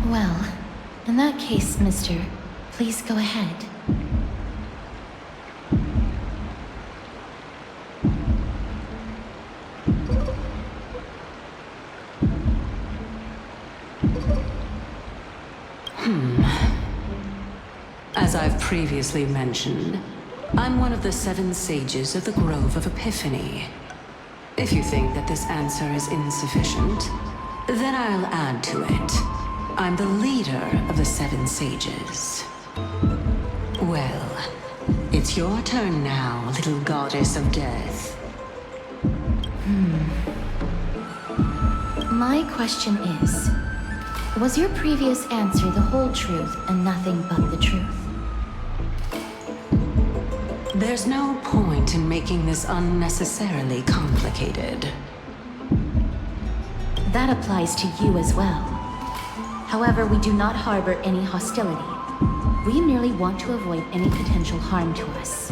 Well, in that case, mister, please go ahead. As I've previously mentioned, I'm one of the 7 sages of the Grove of Epiphany. If you think that this answer is insufficient, then I'll add to it. I'm the leader of the 7 sages. Well, it's your turn now, little goddess of death. My question is, was your previous answer the whole truth and nothing but the truth? There's no point in making this unnecessarily complicated. That applies to you as well. However, we do not harbor any hostility. We merely want to avoid any potential harm to us.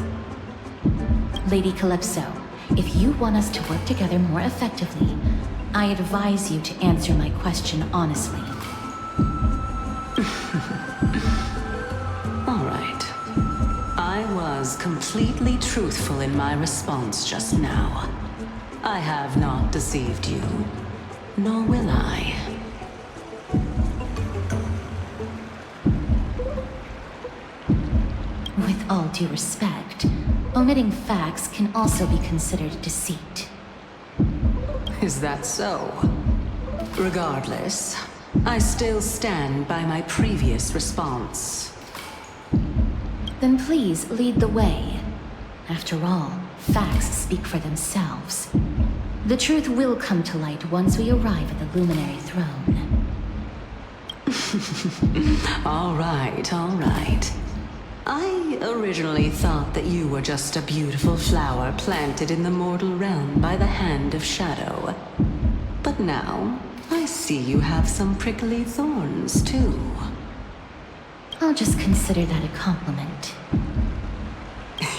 Lady Calypso, if you want us to work together more effectively, I advise you to answer my question honestly. All right. I was completely truthful in my response just now. I have not deceived you, nor will I. With all due respect, omitting facts can also be considered deceit. Is that so? Regardless, I still stand by my previous response. Then please lead the way. After all, facts speak for themselves. The truth will come to light once we arrive at the Luminary Throne. All right, all right. I originally thought that you were just a beautiful flower planted in the mortal realm by the hand of Shadow. But now, I see you have some prickly thorns, too. I'll just consider that a compliment.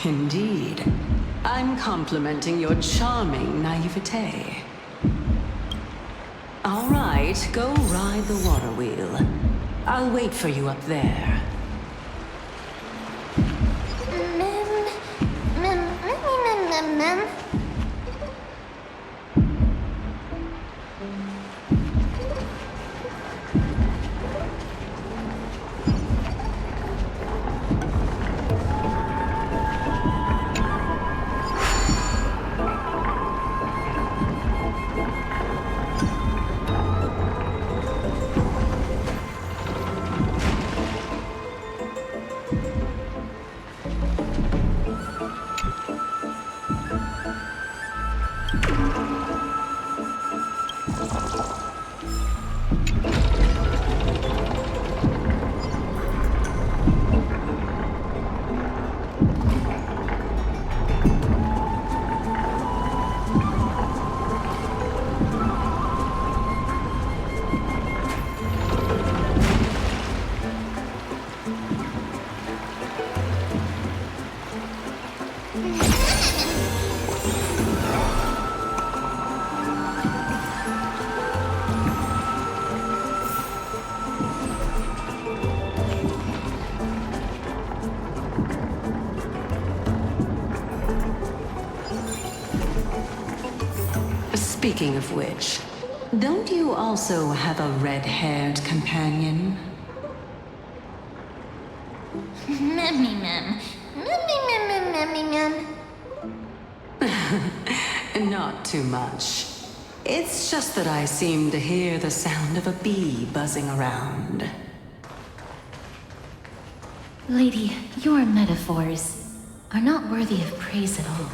Indeed. I'm complimenting your charming naivete. All right, go ride the water wheel. I'll wait for you up there. Mem. Speaking of which, don't you also have a red-haired companion? Mem. Not too much. It's just that I seem to hear the sound of a bee buzzing around. Lady, your metaphors are not worthy of praise at all.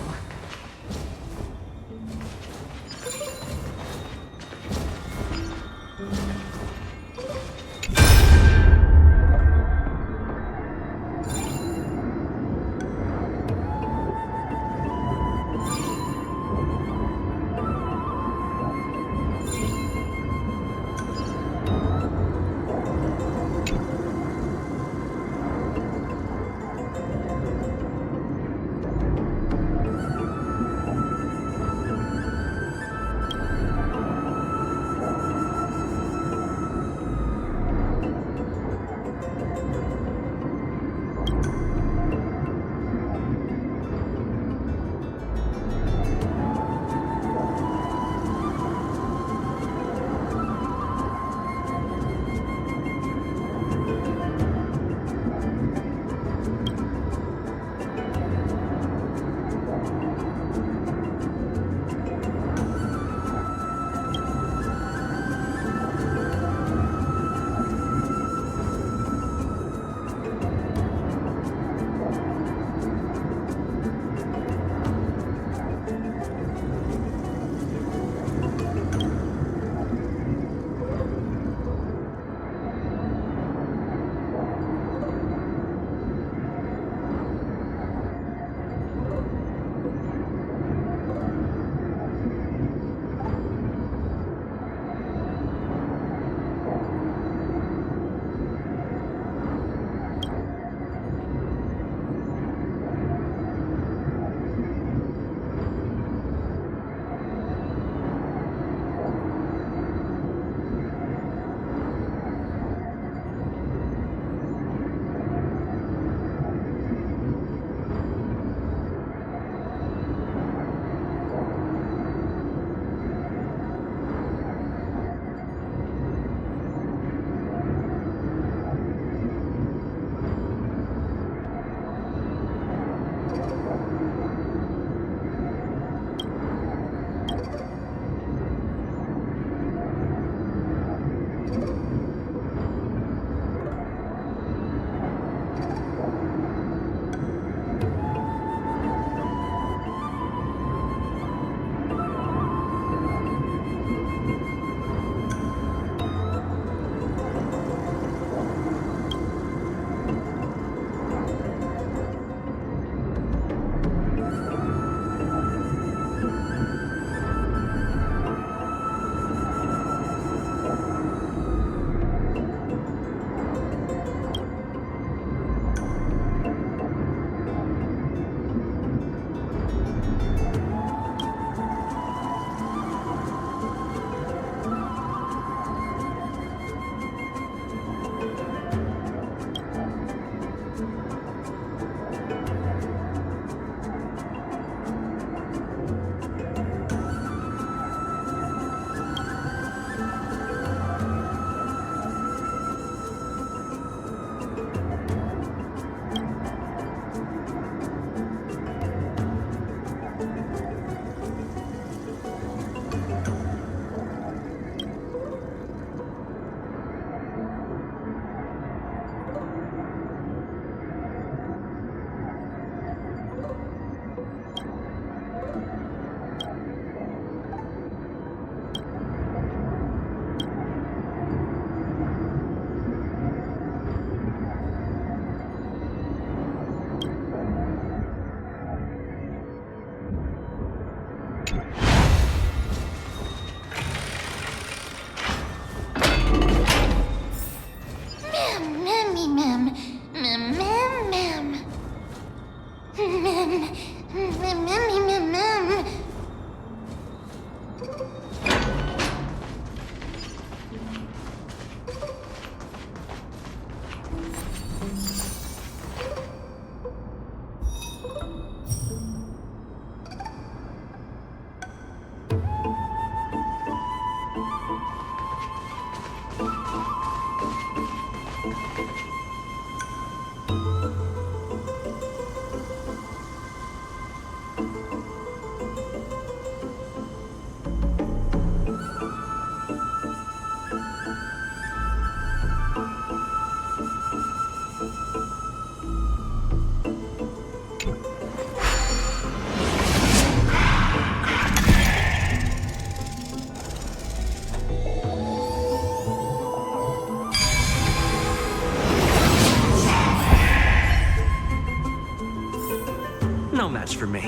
No match for me.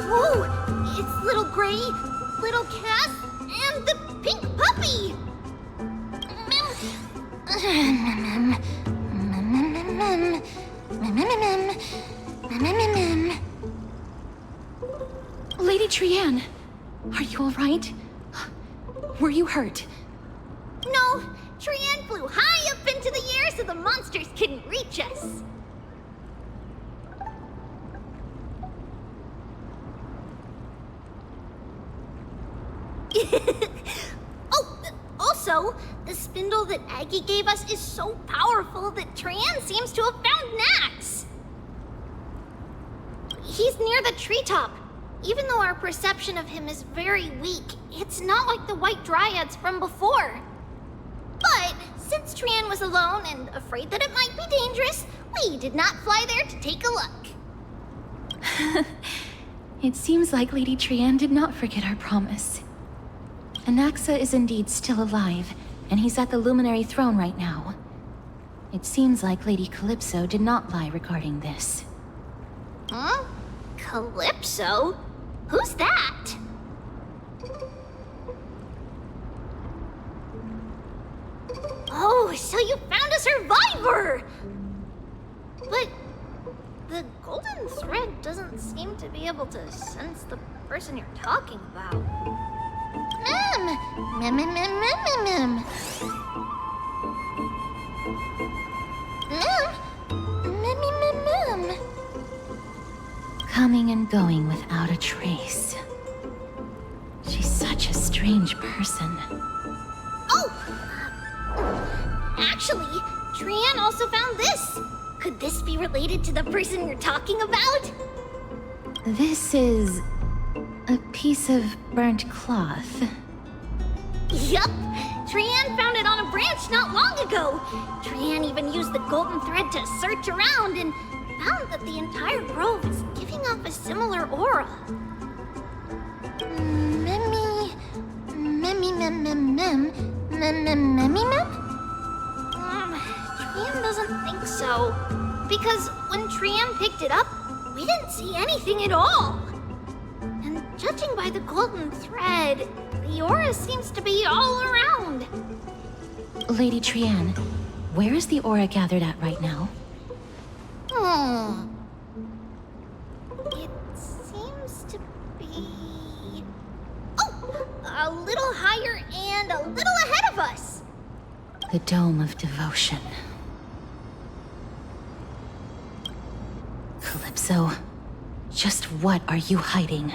Whoa! It's little Gray, little Cass, and the pink puppy! Lady Trianne, are you all right? Were you hurt? No, Trianne flew high up into the air so the monsters couldn't reach us. Oh, also, the spindle that Aggie gave us is so powerful that Trianne seems to have found Nax. He's near the treetop. Even though our perception of him is very weak, it's not like the White Dryads from before. But since Trianne was alone and afraid that it might be dangerous, we did not fly there to take a look. It seems like Lady Trianne did not forget our promise. Anaxa is indeed still alive, and he's at the Luminary Throne right now. It seems like Lady Calypso did not lie regarding this. Huh? Calypso? Who's that? Oh, so you found a survivor! But the golden thread doesn't seem to be able to sense the person you're talking about. Mem. Coming and going without a trace. She's such a strange person. Oh! Actually, Trianne also found this. Could this be related to the person you're talking about? This is a piece of burnt cloth. Yup! Trianne found it on a branch not long ago. Trianne even used the golden thread to search around and found that the entire grove is giving off a similar aura. Trianne doesn't think so. Because when Trianne picked it up, we didn't see anything at all. And judging by the golden thread, the aura seems to be all around. Lady Trianne, where is the aura gathered at right now? It seems to be... Oh! A little higher and a little ahead of us! The Dome of Devotion. Calypso, just what are you hiding?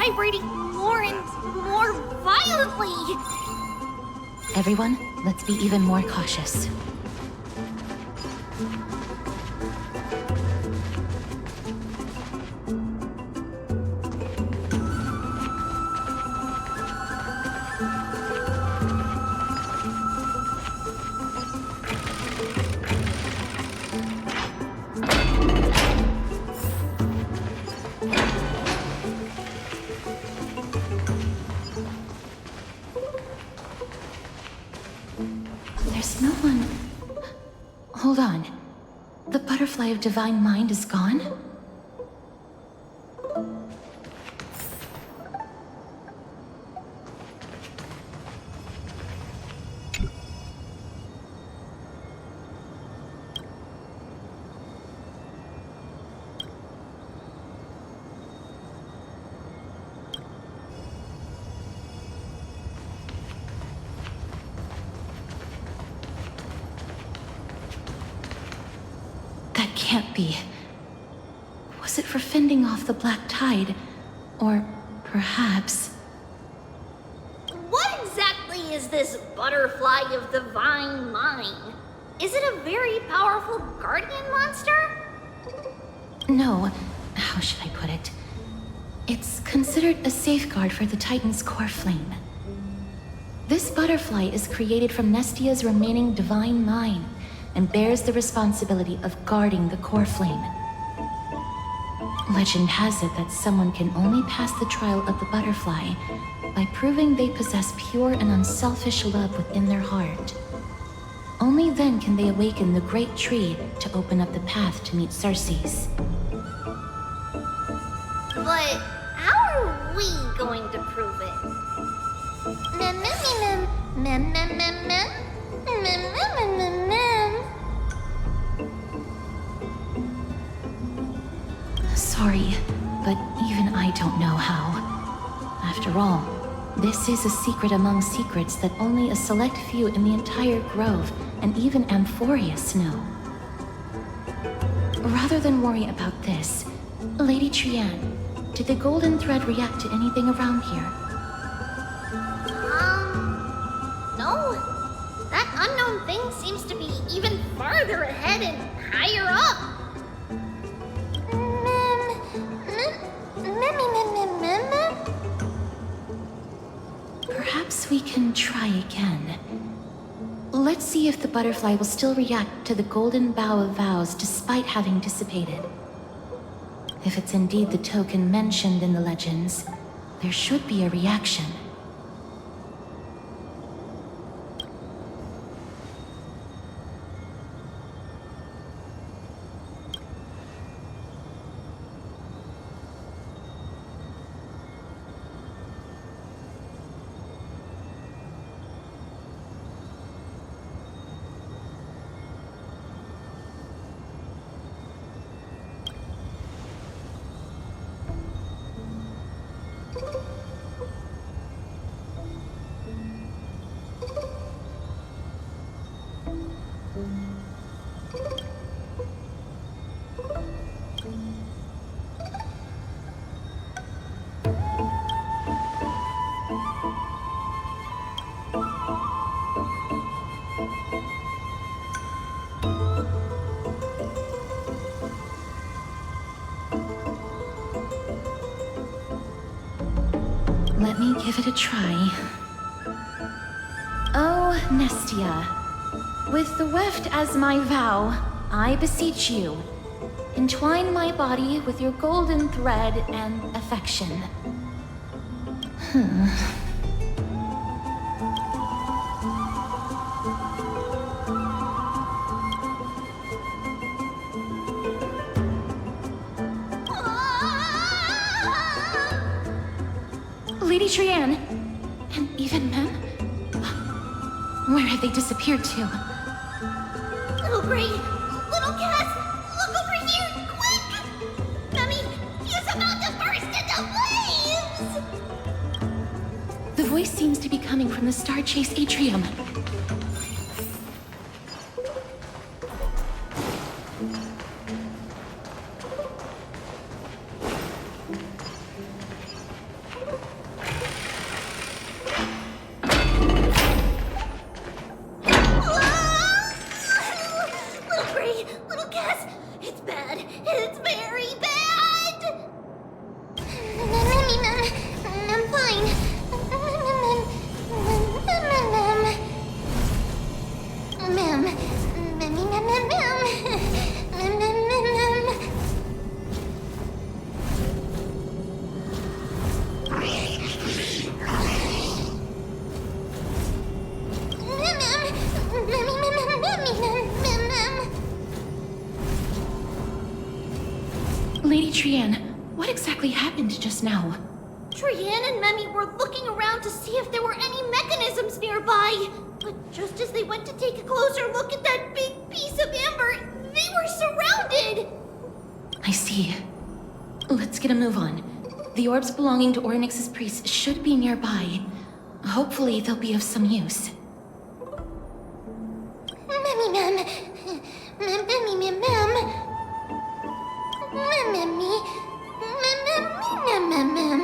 vibrating more and more violently. Everyone, let's be even more cautious. There's no one... Hold on. The butterfly of divine mind is gone? Can't be. Was it for fending off the black tide? Or perhaps... What exactly is this butterfly of divine mind? Is it a very powerful guardian monster? No. How should I put it? It's considered a safeguard for the Titan's core flame. This butterfly is created from Nestia's remaining divine mind, and bears the responsibility of guarding the core flame. Legend has it that someone can only pass the trial of the butterfly by proving they possess pure and unselfish love within their heart. Only then can they awaken the great tree to open up the path to meet Circes. But how are we going to prove it? Mem, mem, mem, mem, mem, mem, mem. Sorry, but even I don't know how. After all, this is a secret among secrets that only a select few in the entire grove, and even Amphorius, know. Rather than worry about this, Lady Trian, did the golden thread react to anything around here? No. That unknown thing seems to be even farther ahead and higher up. Perhaps we can try again. Let's see if the butterfly will still react to the golden bough of vows despite having dissipated. If it's indeed the token mentioned in the legends, there should be a reaction. Let me give it a try. Oh, Nestia, with the weft as my vow, I beseech you, entwine my body with your golden thread and affection. Lady Trian, and even Mem? Where have they disappeared to? Little Gray, little Cass, look over here, quick! Mummy, he's about to burst into flames! The voice seems to be coming from the Star Chase atrium. Lady Trian, what exactly happened just now? Trian and Memi were looking around to see if there were any mechanisms nearby. But just as they went to take a closer look at that big piece of amber, they were surrounded! I see. Let's get a move on. The orbs belonging to Ornyx's priests should be nearby. Hopefully they'll be of some use. Memi mem. Memi mem mem. Memi. Mem mem mem.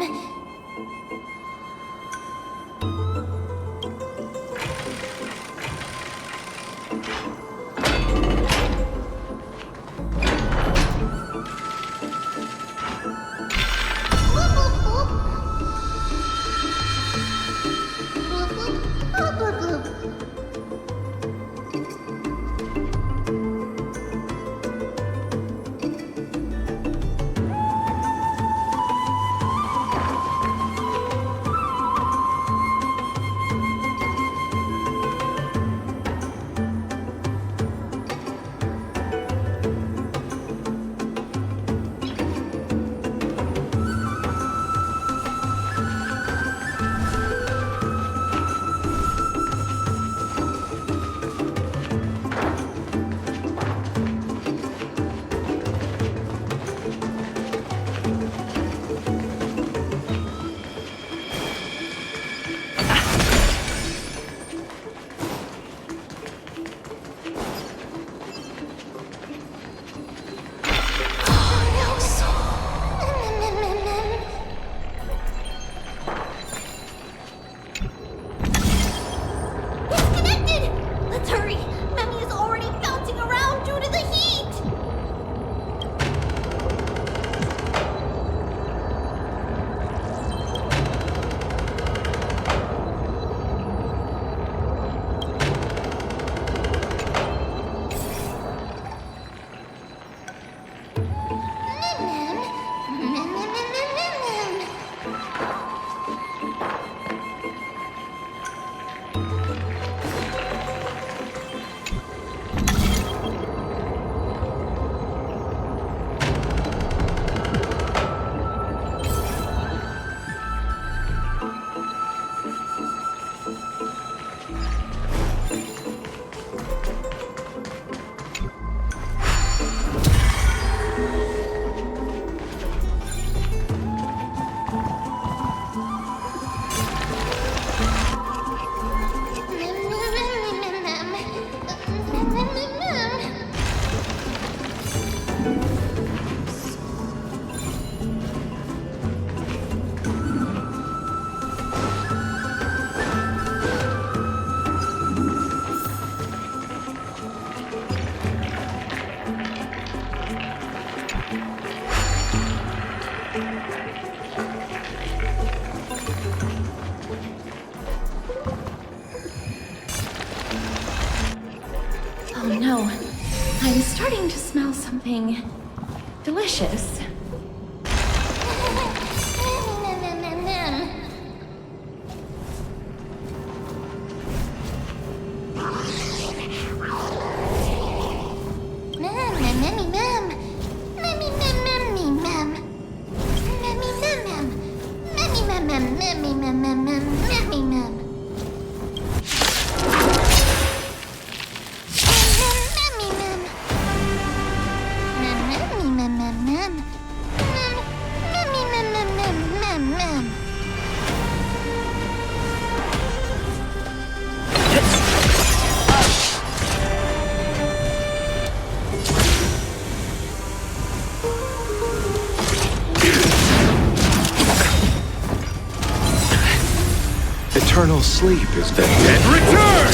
Oh no, I'm starting to smell something delicious. Eternal sleep is the dead return!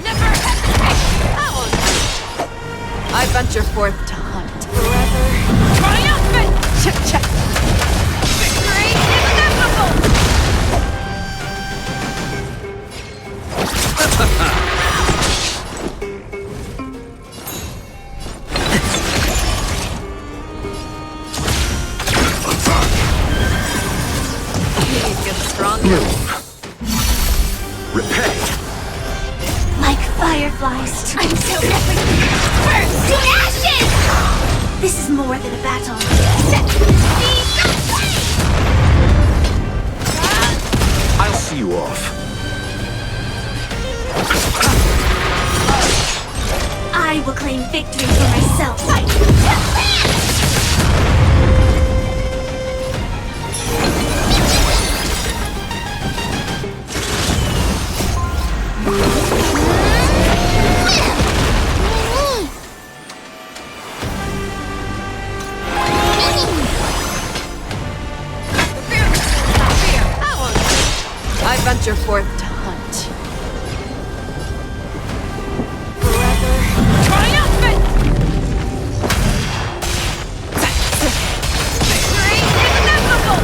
Never hesitate! I venture forth to hunt forever. Triumphant! Chip-chip! Victory inevitable! Bloom. Repay. Like fireflies. I'm so everything burns to ashes! This is more than a battle. Set I'll see you off. I will claim victory for myself. I venture forth to hunt. Forever triumphant! Victory inevitable!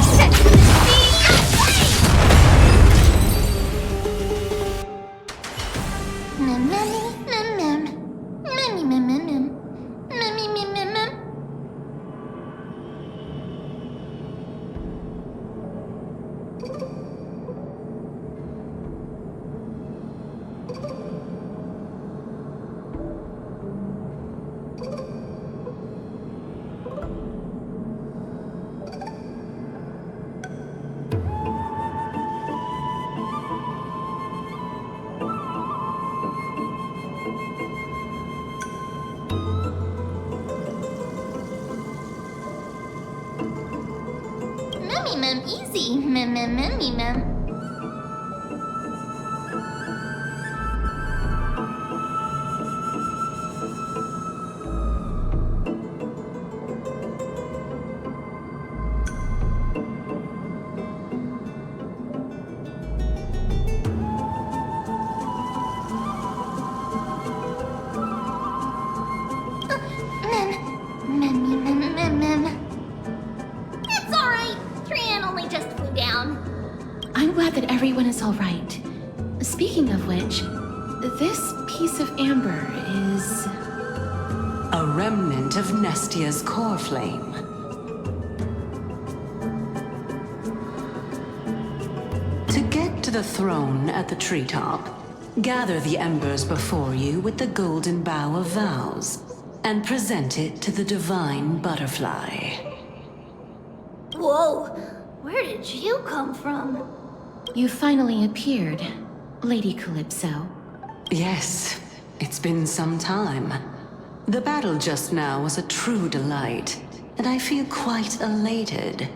Set the sea easy. It's alright. Trian only just flew down. I'm glad that everyone is all right. Speaking of which, this piece of amber is... A remnant of Nestia's core flame. To get to the throne at the treetop, gather the embers before you with the golden bough of vows, and present it to the divine butterfly. Whoa, where did you come from? You finally appeared, Lady Calypso. Yes, it's been some time. The battle just now was a true delight, and I feel quite elated.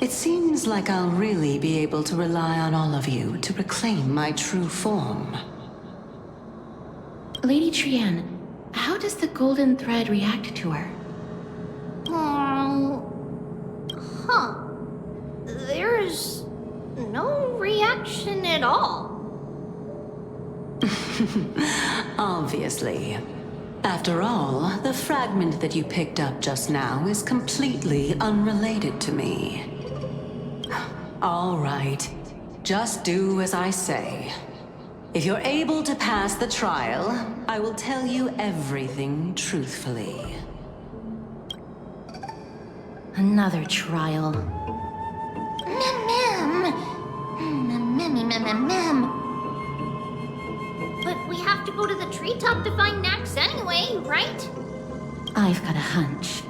It seems like I'll really be able to rely on all of you to reclaim my true form. Lady Trian, how does the golden thread react to her? There's no reaction at all. Obviously. After all, the fragment that you picked up just now is completely unrelated to me. All right. Just do as I say. If you're able to pass the trial, I will tell you everything truthfully. Another trial. But we have to go to the treetop to find Nax anyway, right? I've got a hunch.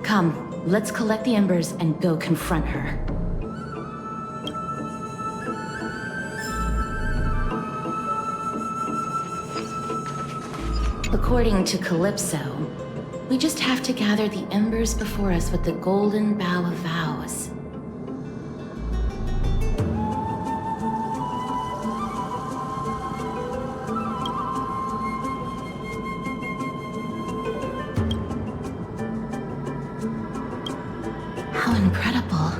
Come, let's collect the embers and go confront her. According to Calypso, we just have to gather the embers before us with the golden bough of vows. How incredible.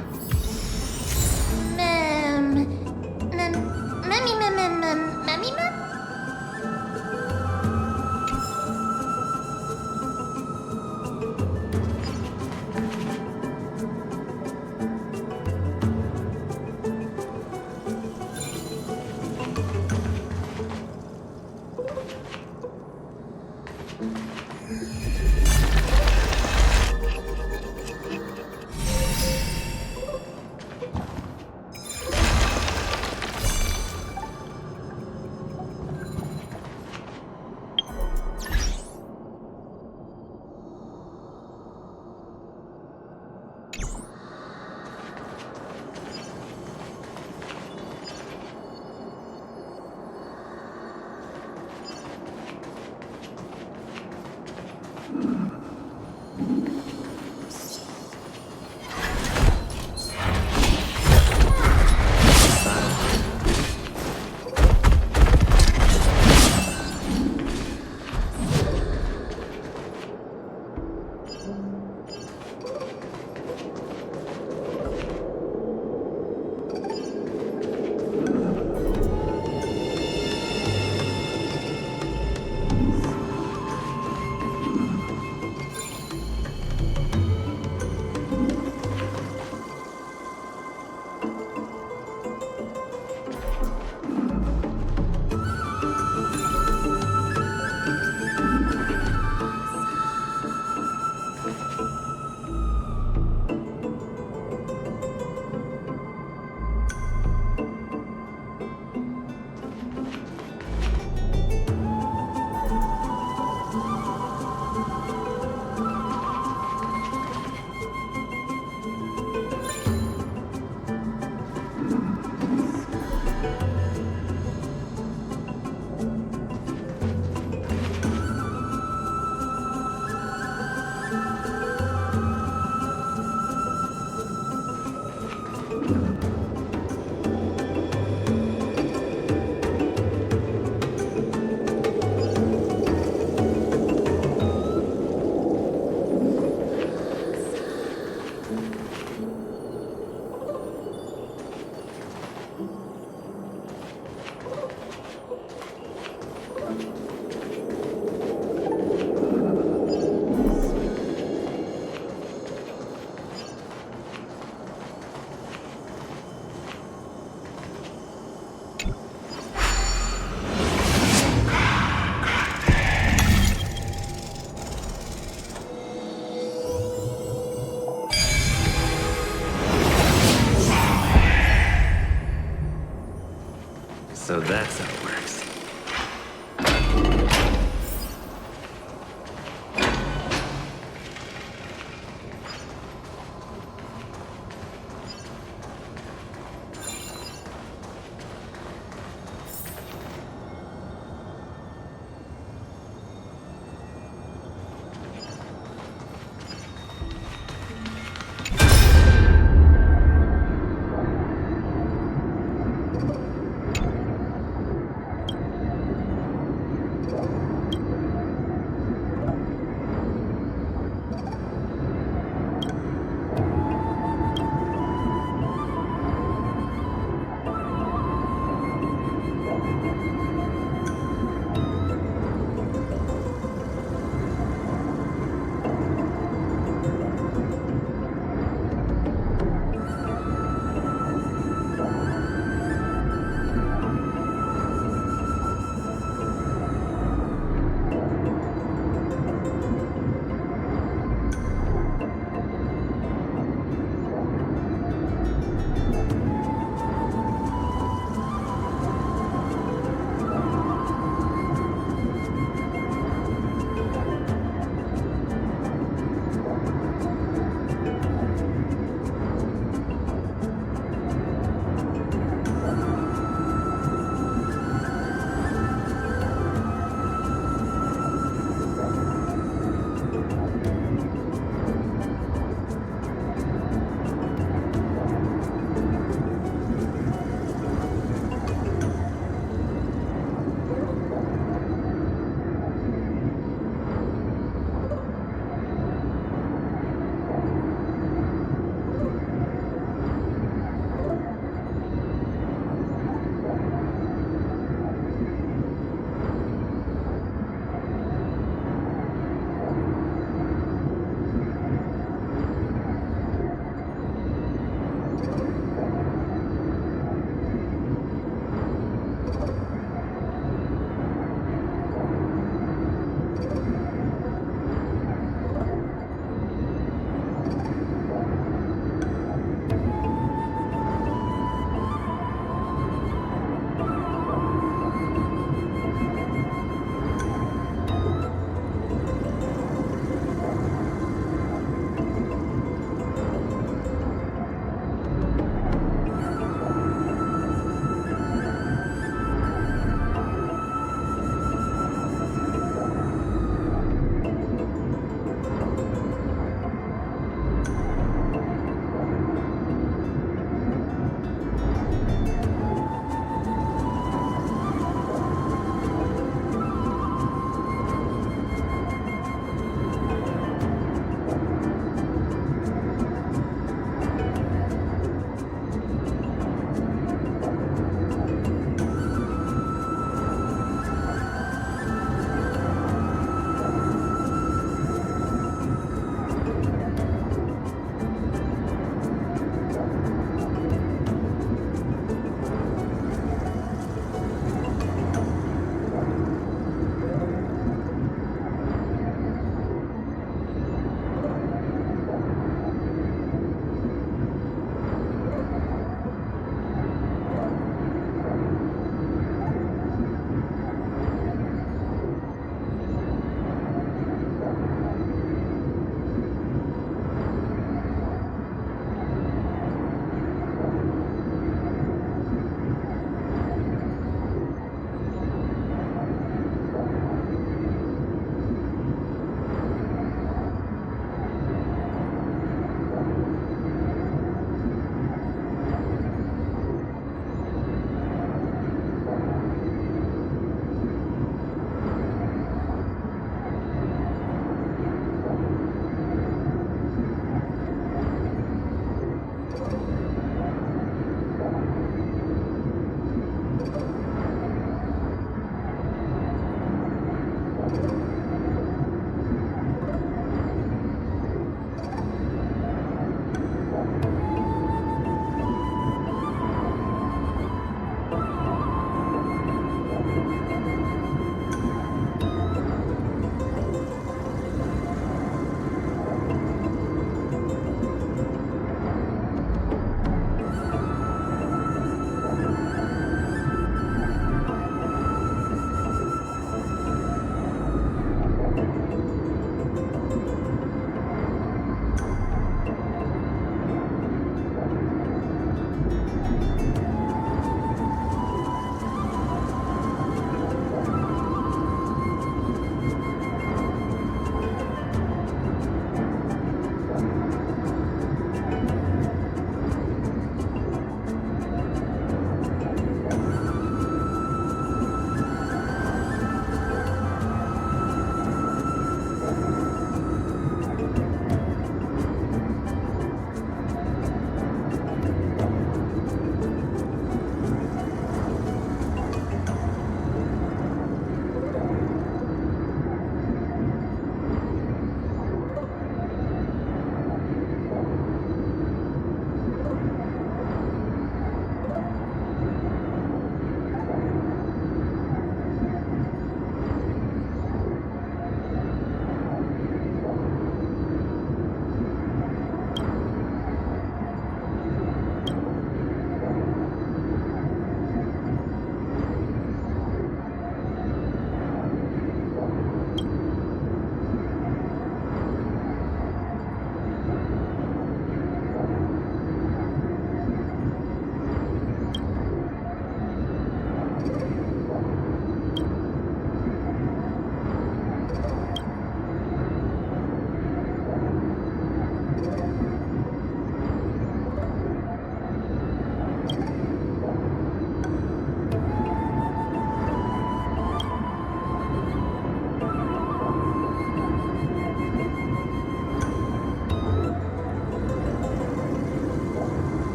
So that's how it works.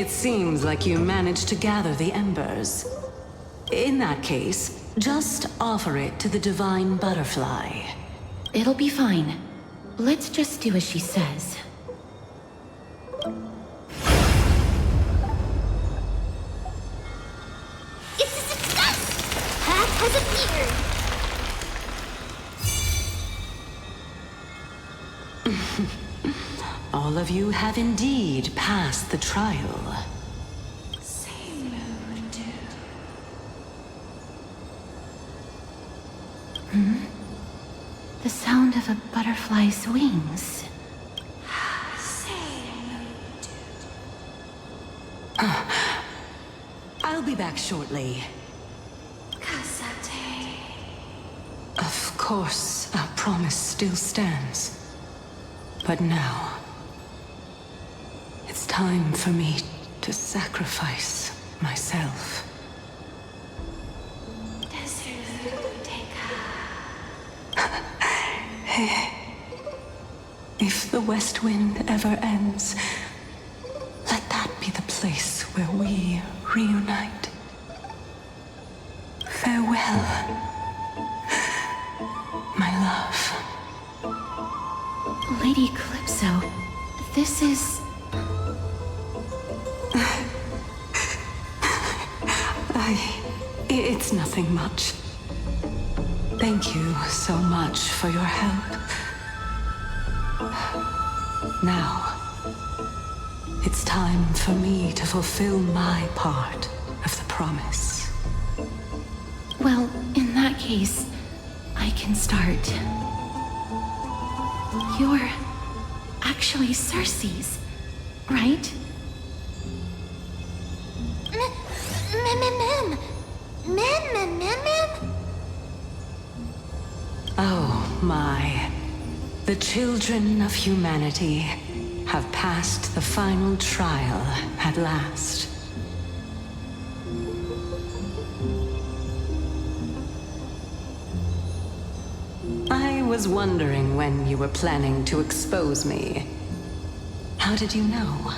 It seems like you managed to gather the embers. In that case, just offer it to the Divine Butterfly. It'll be fine. Let's just do as she says. It's a success! Path has appeared! All of you have indeed passed the trial. The sound of a butterfly's wings. I'll be back shortly. Of course, our promise still stands. But now, it's time for me to sacrifice myself. If the West Wind ever ends, let that be the place where we reunite. Farewell, my love. Lady Calypso, this is... It's nothing much. Thank you so much for your help. Now, it's time for me to fulfill my part of the promise. Well, in that case, I can start. You're actually Cersei's, right? Oh my. The children of humanity have passed the final trial at last. I was wondering when you were planning to expose me. How did you know?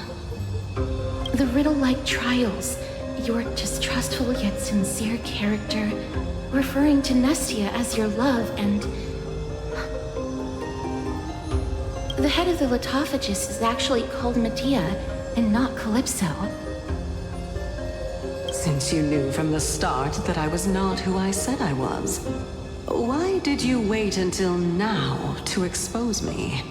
The riddle-like trials, your distrustful yet sincere character, referring to Nestia as your love, and... The head of the Litophagus is actually called Medea, and not Calypso. Since you knew from the start that I was not who I said I was, why did you wait until now to expose me?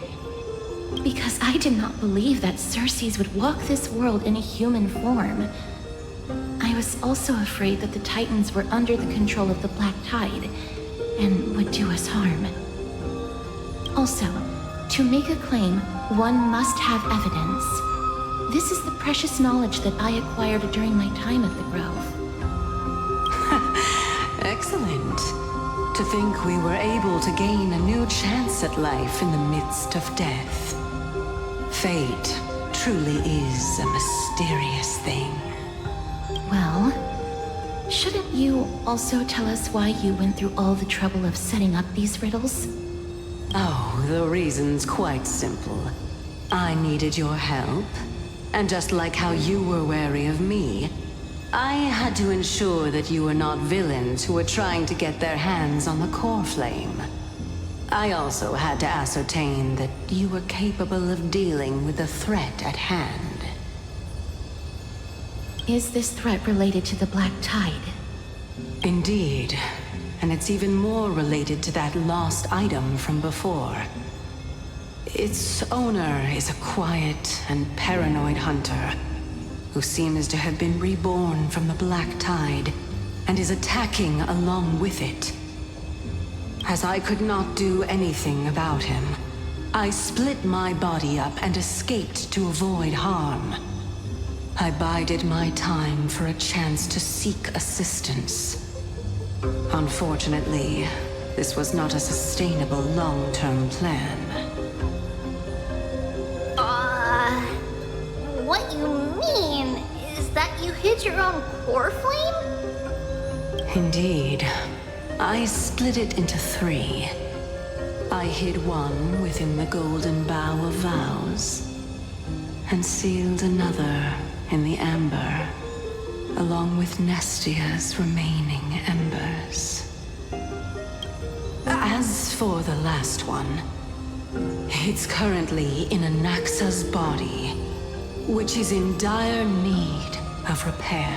Because I did not believe that Cersei's would walk this world in a human form. I was also afraid that the Titans were under the control of the Black Tide, and would do us harm. Also, to make a claim, one must have evidence. This is the precious knowledge that I acquired during my time at the Grove. Excellent. To think we were able to gain a new chance at life in the midst of death. Fate truly is a mysterious thing. Well, shouldn't you also tell us why you went through all the trouble of setting up these riddles? Oh, the reason's quite simple. I needed your help, and just like how you were wary of me, I had to ensure that you were not villains who were trying to get their hands on the core flame. I also had to ascertain that you were capable of dealing with the threat at hand. Is this threat related to the Black Tide? Indeed. And it's even more related to that lost item from before. Its owner is a quiet and paranoid hunter who seems to have been reborn from the Black Tide and is attacking along with it. As I could not do anything about him, I split my body up and escaped to avoid harm. I bided my time for a chance to seek assistance. Unfortunately, this was not a sustainable long-term plan. What you mean is that you hid your own core flame? Indeed. I split it into 3. I hid one within the golden bough of vows, and sealed another in the amber, along with Nestia's remaining embers. As for the last one, it's currently in Anaxa's body, which is in dire need of repair.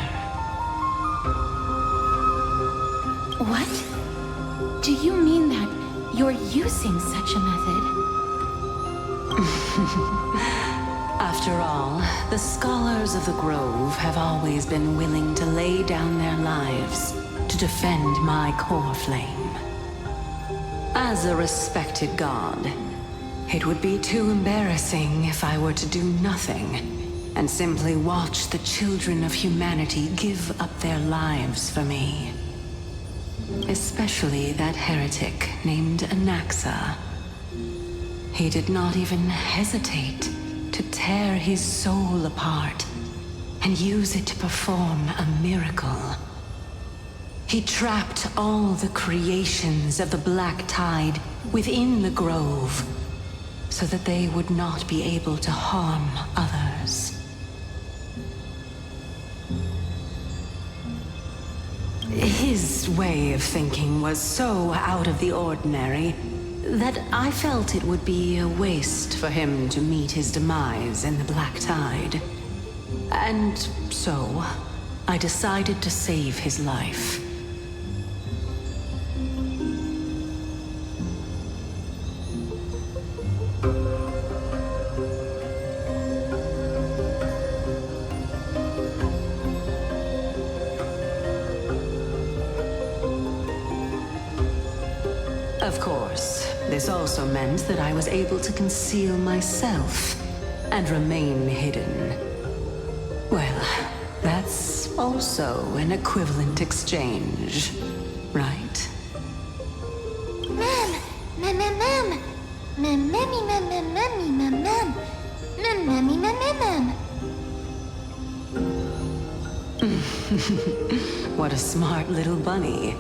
What? Do you mean that you're using such a method? After all, the scholars of the Grove have always been willing to lay down their lives to defend my core flame. As a respected god, it would be too embarrassing if I were to do nothing and simply watch the children of humanity give up their lives for me. Especially that heretic named Anaxa. He did not even hesitate to tear his soul apart and use it to perform a miracle. He trapped all the creations of the Black Tide within the Grove so that they would not be able to harm others. His way of thinking was so out of the ordinary that I felt it would be a waste for him to meet his demise in the Black Tide. And so, I decided to save his life. Of course, this also meant that I was able to conceal myself and remain hidden. Well, that's also an equivalent exchange, right? What a smart little bunny.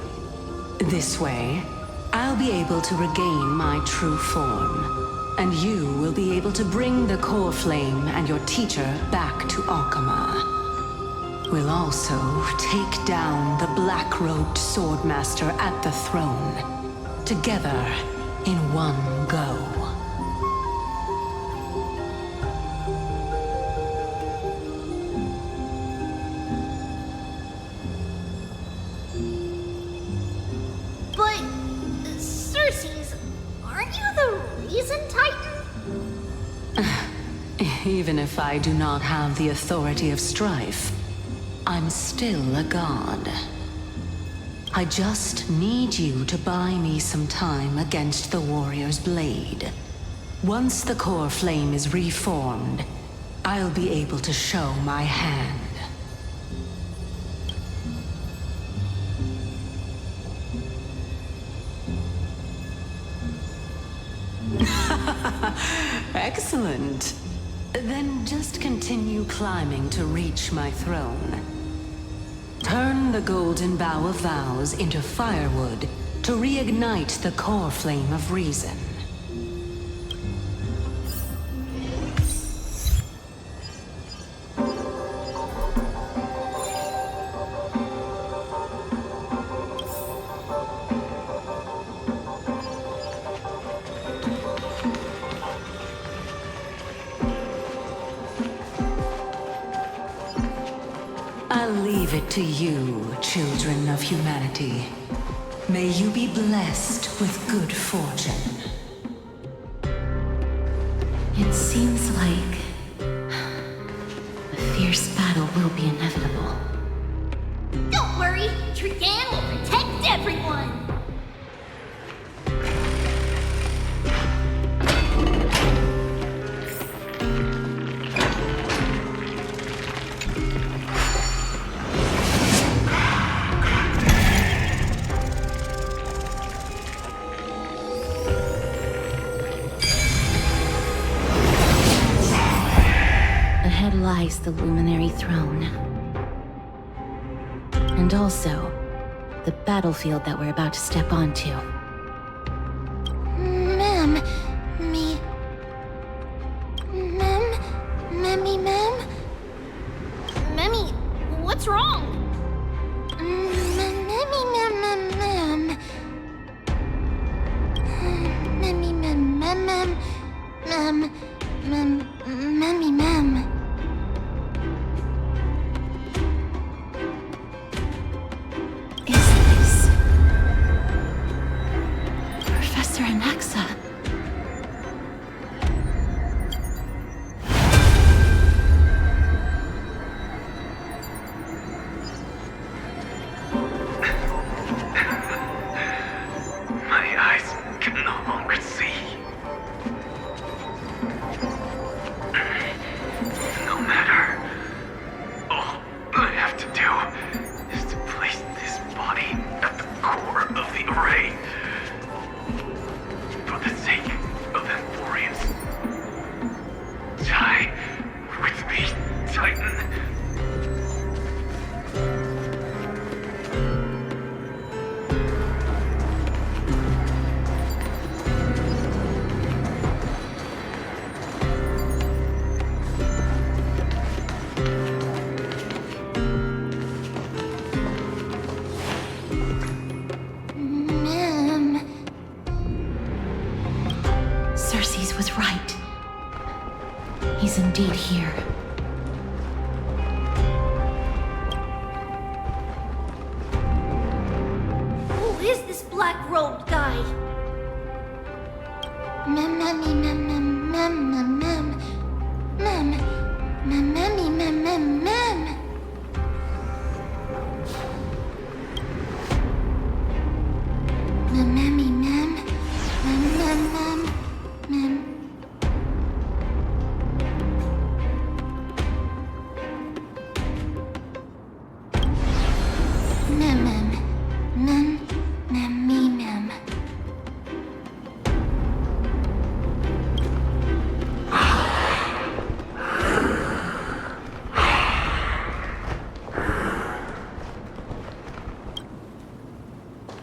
This way, I'll be able to regain my true form, and you will be able to bring the core flame and your teacher back to Alchema. We'll also take down the black-robed swordmaster at the throne, together in one go. Even if I do not have the authority of strife, I'm still a god. I just need you to buy me some time against the warrior's blade. Once the core flame is reformed, I'll be able to show my hand. Excellent. Then just continue climbing to reach my throne. Turn the golden bough of vows into firewood to reignite the core flame of reason. I'll leave it to you, children of humanity. May you be blessed with good fortune. It seems like a fierce battle will be inevitable. Don't worry, Trian will protect everyone! Ahead lies the Luminary Throne. And also, the battlefield that we're about to step onto. What's wrong? Is this Professor Anaxa? My eyes can no longer see. No matter. All I have to do is to place this body at the core of the array. For the sake of Emporius. Die with me, Titan. Cersei's was right. He's indeed here. Who is this black-robed guy?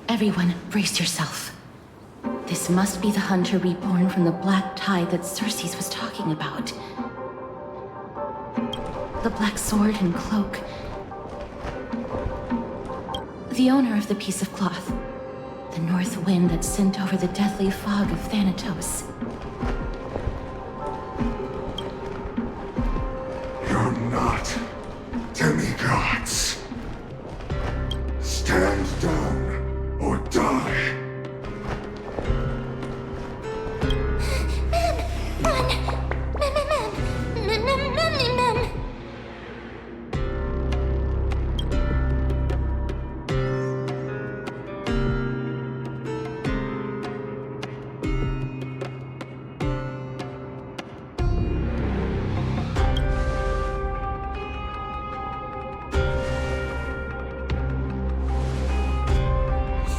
Everyone, brace yourself. This must be the hunter reborn from the black tide that Cersei's was talking about. The black sword and cloak. The owner of the piece of cloth. The north wind that sent over the deathly fog of Thanatos. You're not demigods. Stand down or die.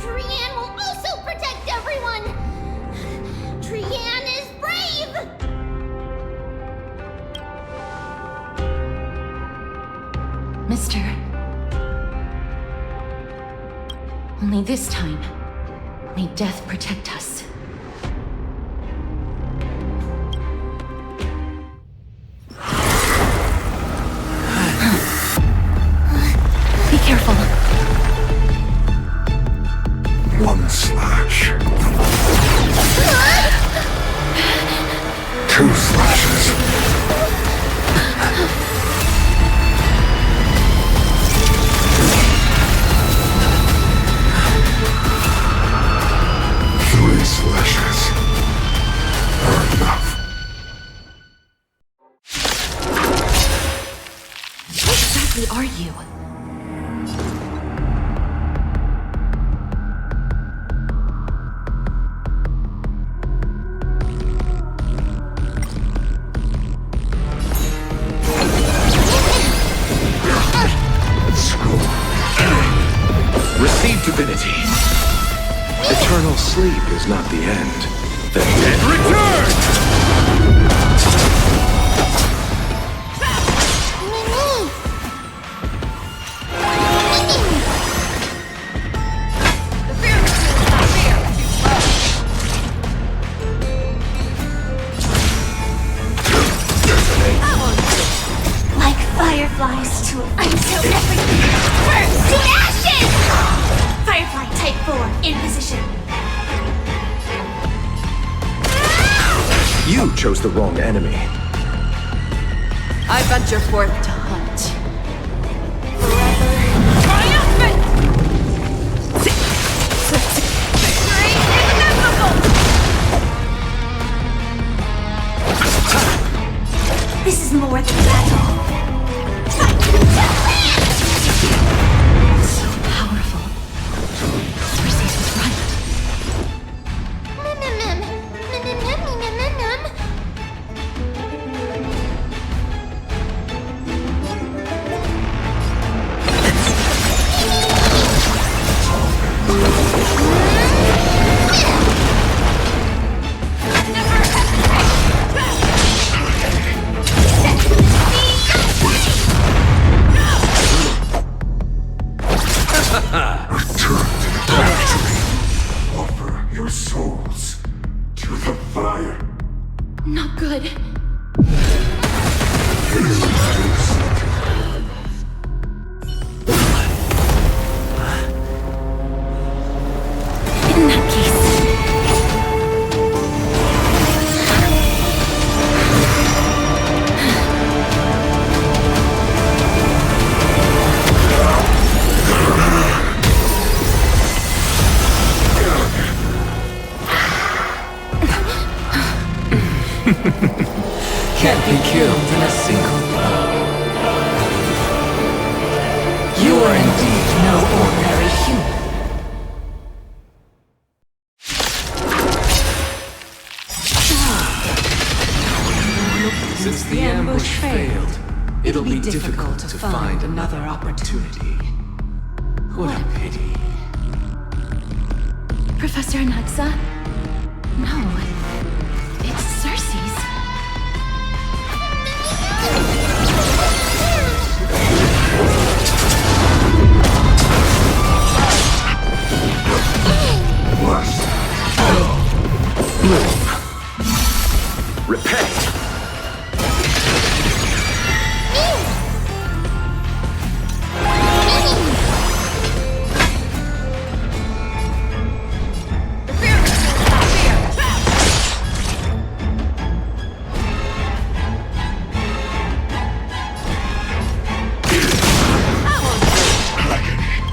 Trian will also protect everyone! Trian is brave! Mister. Only this time, may death protect us. Be careful. One slash. Two slashes. Three slashes are enough. Who exactly are you? Receive divinity. Eternal sleep is not the end. The dead return! The fear machine is not fear, too slow. Like fireflies to a until everything. In position. You chose the wrong enemy. I venture forth to hunt. Triumphant! Victory is inevitable! This is more than battle. So powerful. Cersei was right. Offer your souls to the fire. Not good. In that case. Can't be killed in a single blow. You are indeed no ordinary human. Since the ambush failed, it'll be difficult to find another opportunity. What a pity. Professor Anaxa? No. It's Cersei's. Repent!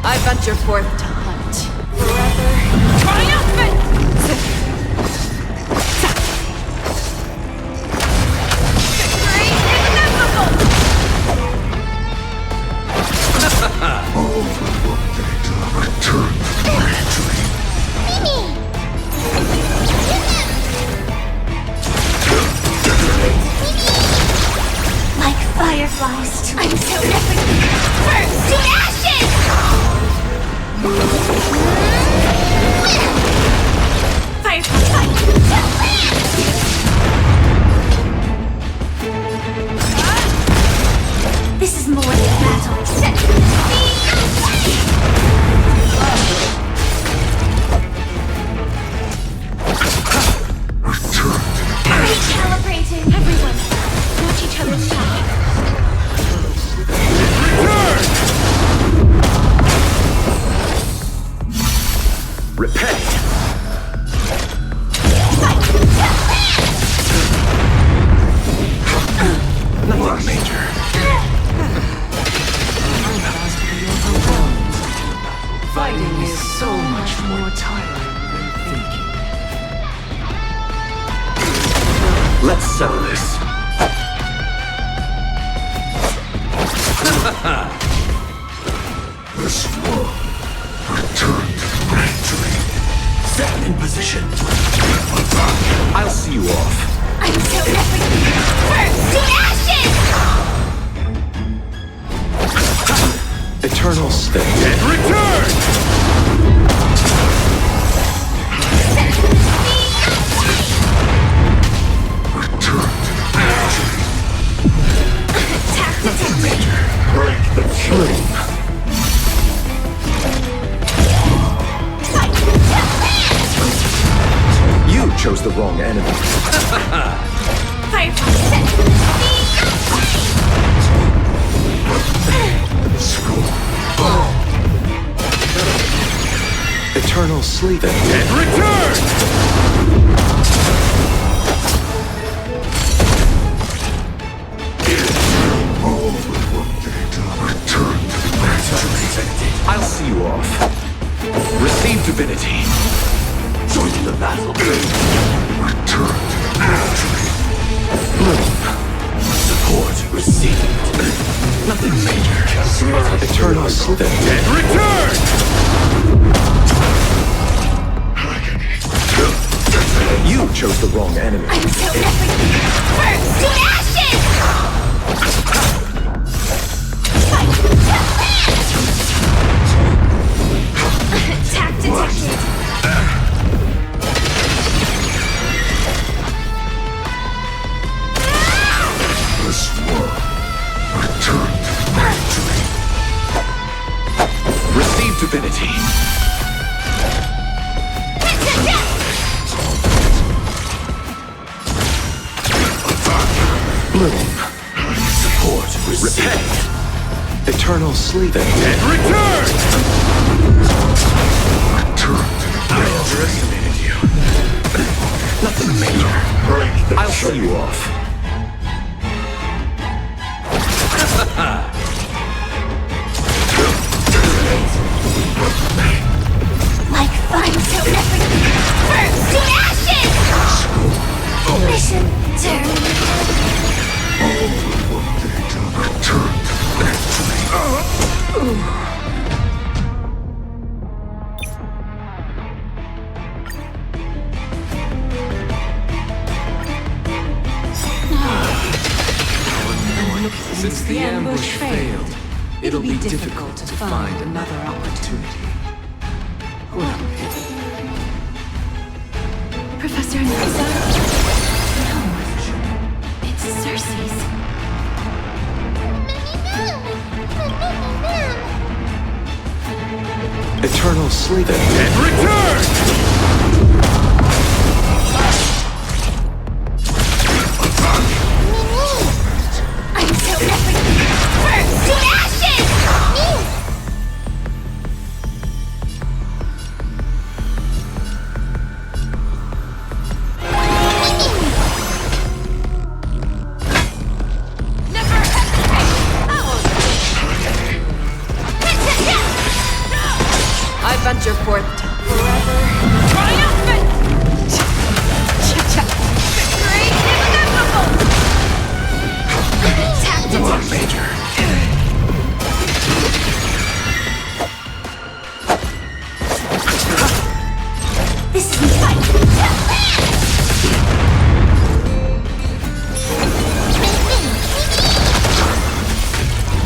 I venture forth to hunt. Forever triumphant! Victory is inevitable! Return gradually. Like fireflies, I'm terrific. Burn to ashes! This is more than battle. Recalibrating. Everyone, watch each other's back. Repent! Nothing major. Fighting is so much more tiring than thinking. Let's settle this. This world returned gradually. Set in position. I'll see you off. I'm terrific. Burn to ashes! Eternal stay. And return! Break the flame. You chose the wrong enemy. sleep. The dead return! I'll see you off. Receive divinity. Join the battle. Return to Bloom. Support received. Nothing major. Eternal sleep. The dead return! You chose the wrong enemy. I'm so everything. Burns to ashes! Attack detected. This war returned victory. Receive divinity. Bloom. Support. Repay. Eternal sleep. The dead return! I underestimated you. Nothing major. I'll see you off. Like fun till everything burns to ashes! Mission terminated. Since the ambush failed, it'll be difficult to find another opportunity. What a pity. Professor Narza? No. It's Cersei's. Eternal sleep. The dead return! Until everything burns to ashes! I venture forth to forever triumphant! Victory inevitable! Attack detected. Major. This is my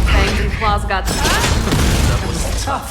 Fangs and claws got tough. That was tough.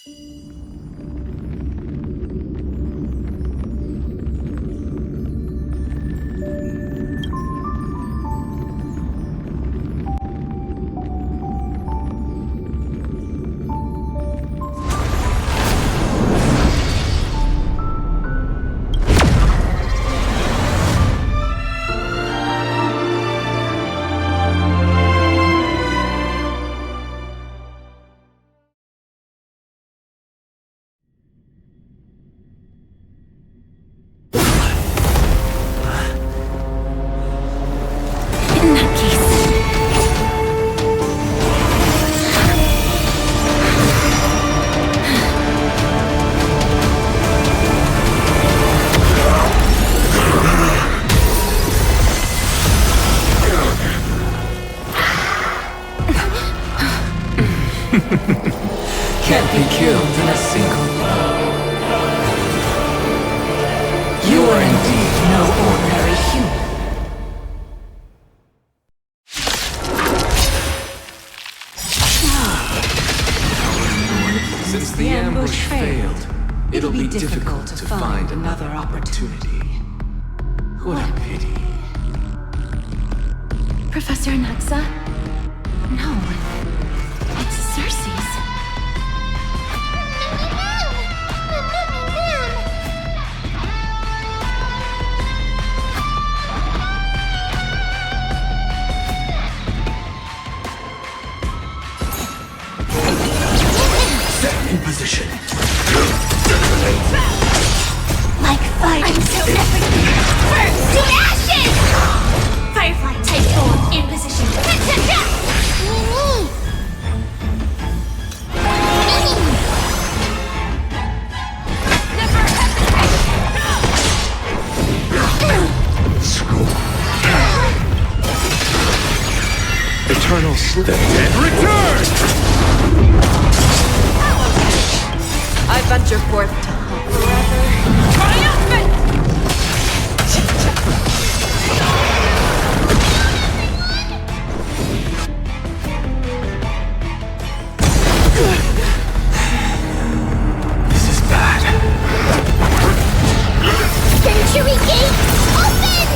In that case... Can't be killed in a single blow. You are indeed no ordinary human. Since the ambush failed, it'll be difficult to find another opportunity. What a pity. Professor Anaxa? No. It's Cersei's. Set in position. Like fire until everything burns to ashes! Firefly type form in position. Eternal sleep. Dead return! I venture forth to hunt forever. Triumphant! This is bad. Century Gate, open!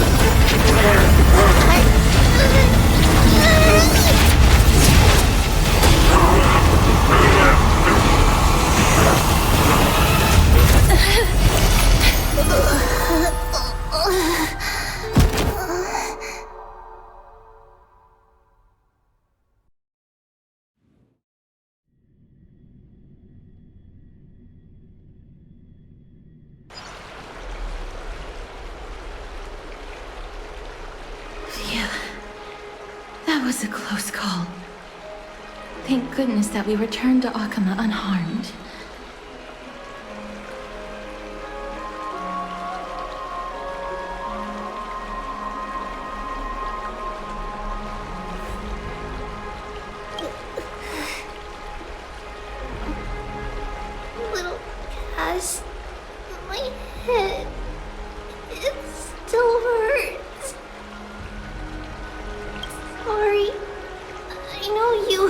Phew. That was a close call. Thank goodness that we returned to Akama unharmed. Little Cass, my head, it still hurts. Sorry, I know you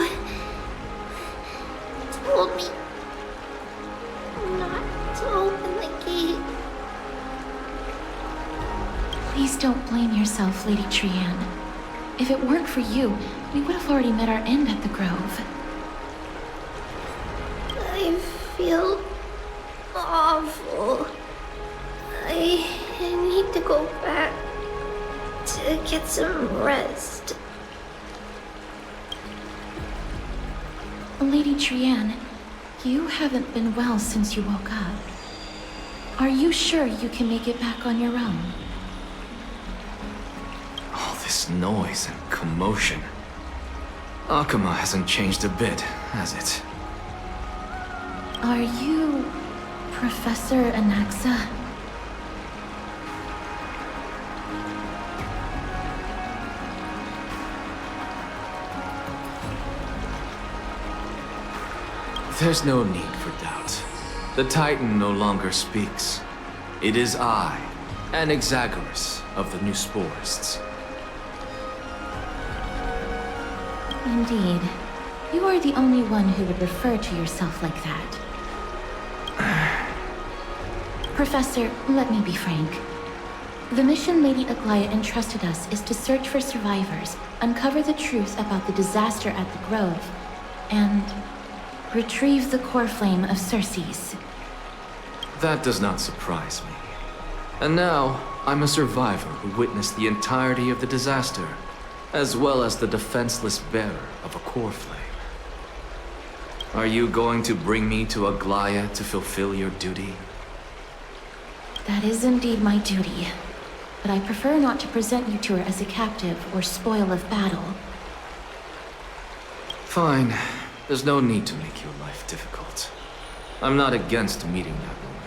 told me not to open the gate. Please don't blame yourself, Lady Trianne. If it weren't for you, we would have already met our end at the Grove. I feel awful. I need to go back to get some rest. Lady Trianne, you haven't been well since you woke up. Are you sure you can make it back on your own? All this noise and commotion. Akama hasn't changed a bit, has it? Are you Professor Anaxa? There's no need for doubt. The Titan no longer speaks. It is I, Anaxagoras of the New Sporists. Indeed. You are the only one who would refer to yourself like that. Professor, let me be frank. The mission Lady Aglaya entrusted us is to search for survivors, uncover the truth about the disaster at the Grove, and retrieve the core flame of Circes. That does not surprise me. And now, I'm a survivor who witnessed the entirety of the disaster, as well as the defenseless bearer of a core flame. Are you going to bring me to Aglaya to fulfill your duty? That is indeed my duty, but I prefer not to present you to her as a captive or spoil of battle. Fine. There's no need to make your life difficult. I'm not against meeting that woman.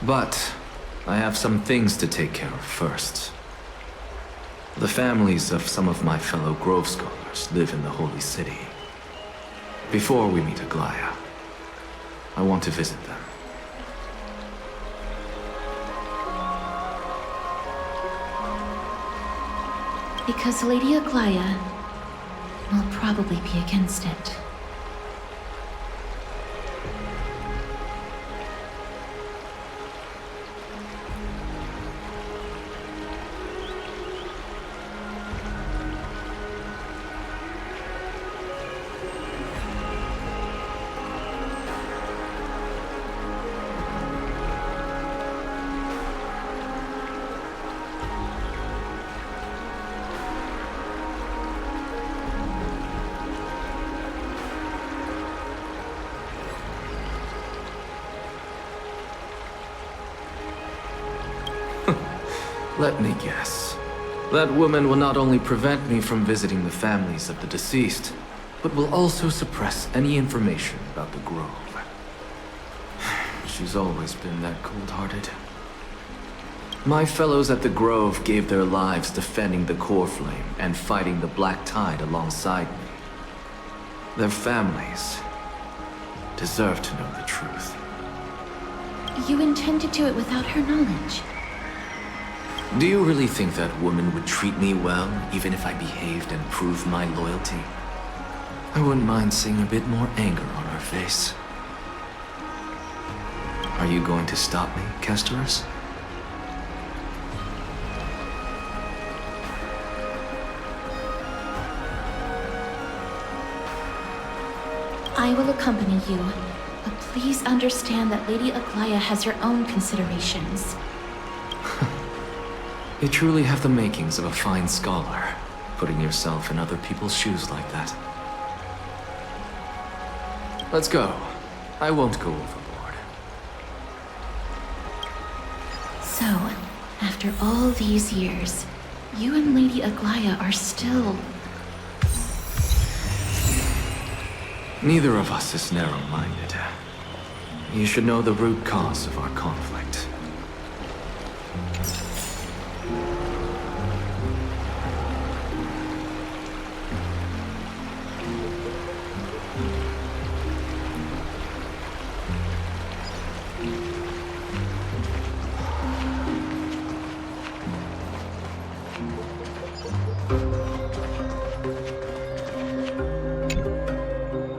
But I have some things to take care of first. The families of some of my fellow Grove Scholars live in the Holy City. Before we meet Aglaya, I want to visit them. Because Lady Aglaya will probably be against it. Let me guess. That woman will not only prevent me from visiting the families of the deceased, but will also suppress any information about the Grove. She's always been that cold-hearted. My fellows at the Grove gave their lives defending the core flame and fighting the Black Tide alongside me. Their families deserve to know the truth. You intend to do it without her knowledge? Do you really think that woman would treat me well, even if I behaved and proved my loyalty? I wouldn't mind seeing a bit more anger on her face. Are you going to stop me, Kesterus? I will accompany you, but please understand that Lady Aglaya has her own considerations. You truly have the makings of a fine scholar, putting yourself in other people's shoes like that. Let's go. I won't go overboard. So, after all these years, you and Lady Aglaya are still... Neither of us is narrow-minded. You should know the root cause of our conflict.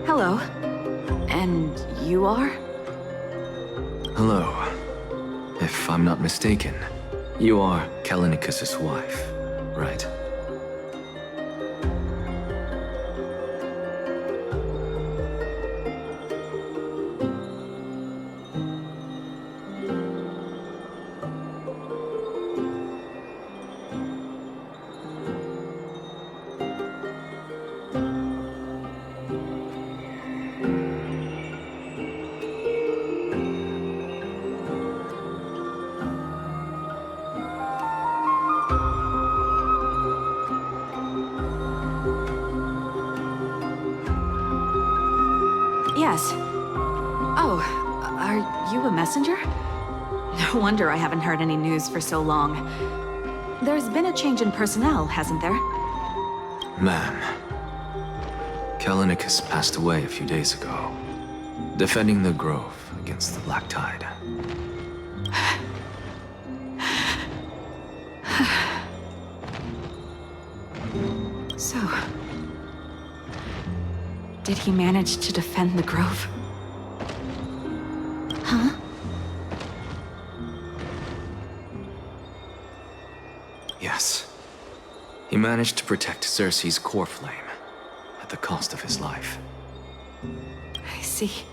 Hello. And you are? Hello. If I'm not mistaken, you are Callinicus's wife, right? Yes. Oh, are you a messenger? No wonder I haven't heard any news for so long. There's been a change in personnel, hasn't there? Ma'am, Callinicus passed away a few days ago, defending the Grove against the Black Tide. So... did he manage to defend the Grove? Huh? Yes. He managed to protect Cersei's core flame, at the cost of his life. I see.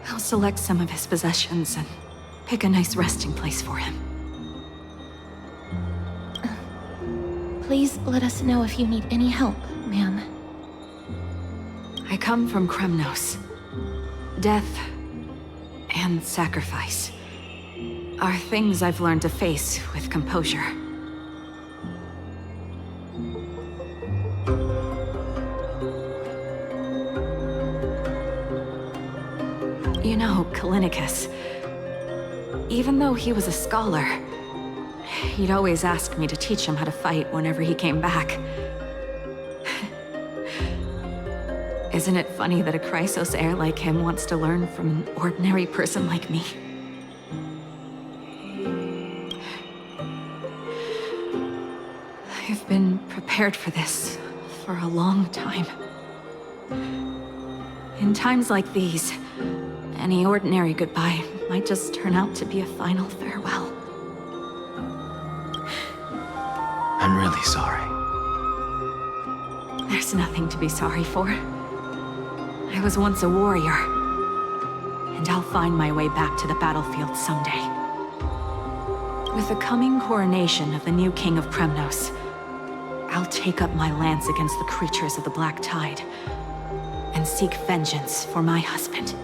I'll select some of his possessions and pick a nice resting place for him. Please let us know if you need any help, ma'am. I come from Kremnos. Death and sacrifice are things I've learned to face with composure. You know, Kallinicus, even though he was a scholar, he'd always ask me to teach him how to fight whenever he came back. Isn't it funny that a Chrysos heir like him wants to learn from an ordinary person like me? I've been prepared for this for a long time. In times like these, any ordinary goodbye might just turn out to be a final farewell. I'm really sorry. There's nothing to be sorry for. I was once a warrior, and I'll find my way back to the battlefield someday. With the coming coronation of the new king of Kremnos, I'll take up my lance against the creatures of the Black Tide, and seek vengeance for my husband.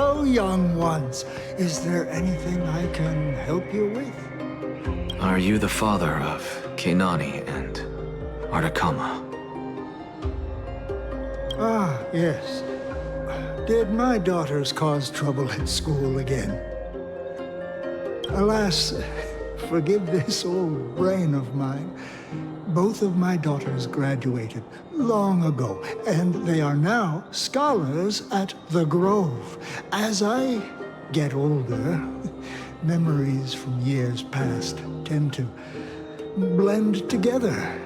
Hello, young ones. Is there anything I can help you with? Are you the father of Keinani and Artakama? Ah, yes. Did my daughters cause trouble at school again? Alas, forgive this old brain of mine. Both of my daughters graduated long ago, and they are now scholars at the Grove. As I get older, memories from years past tend to blend together.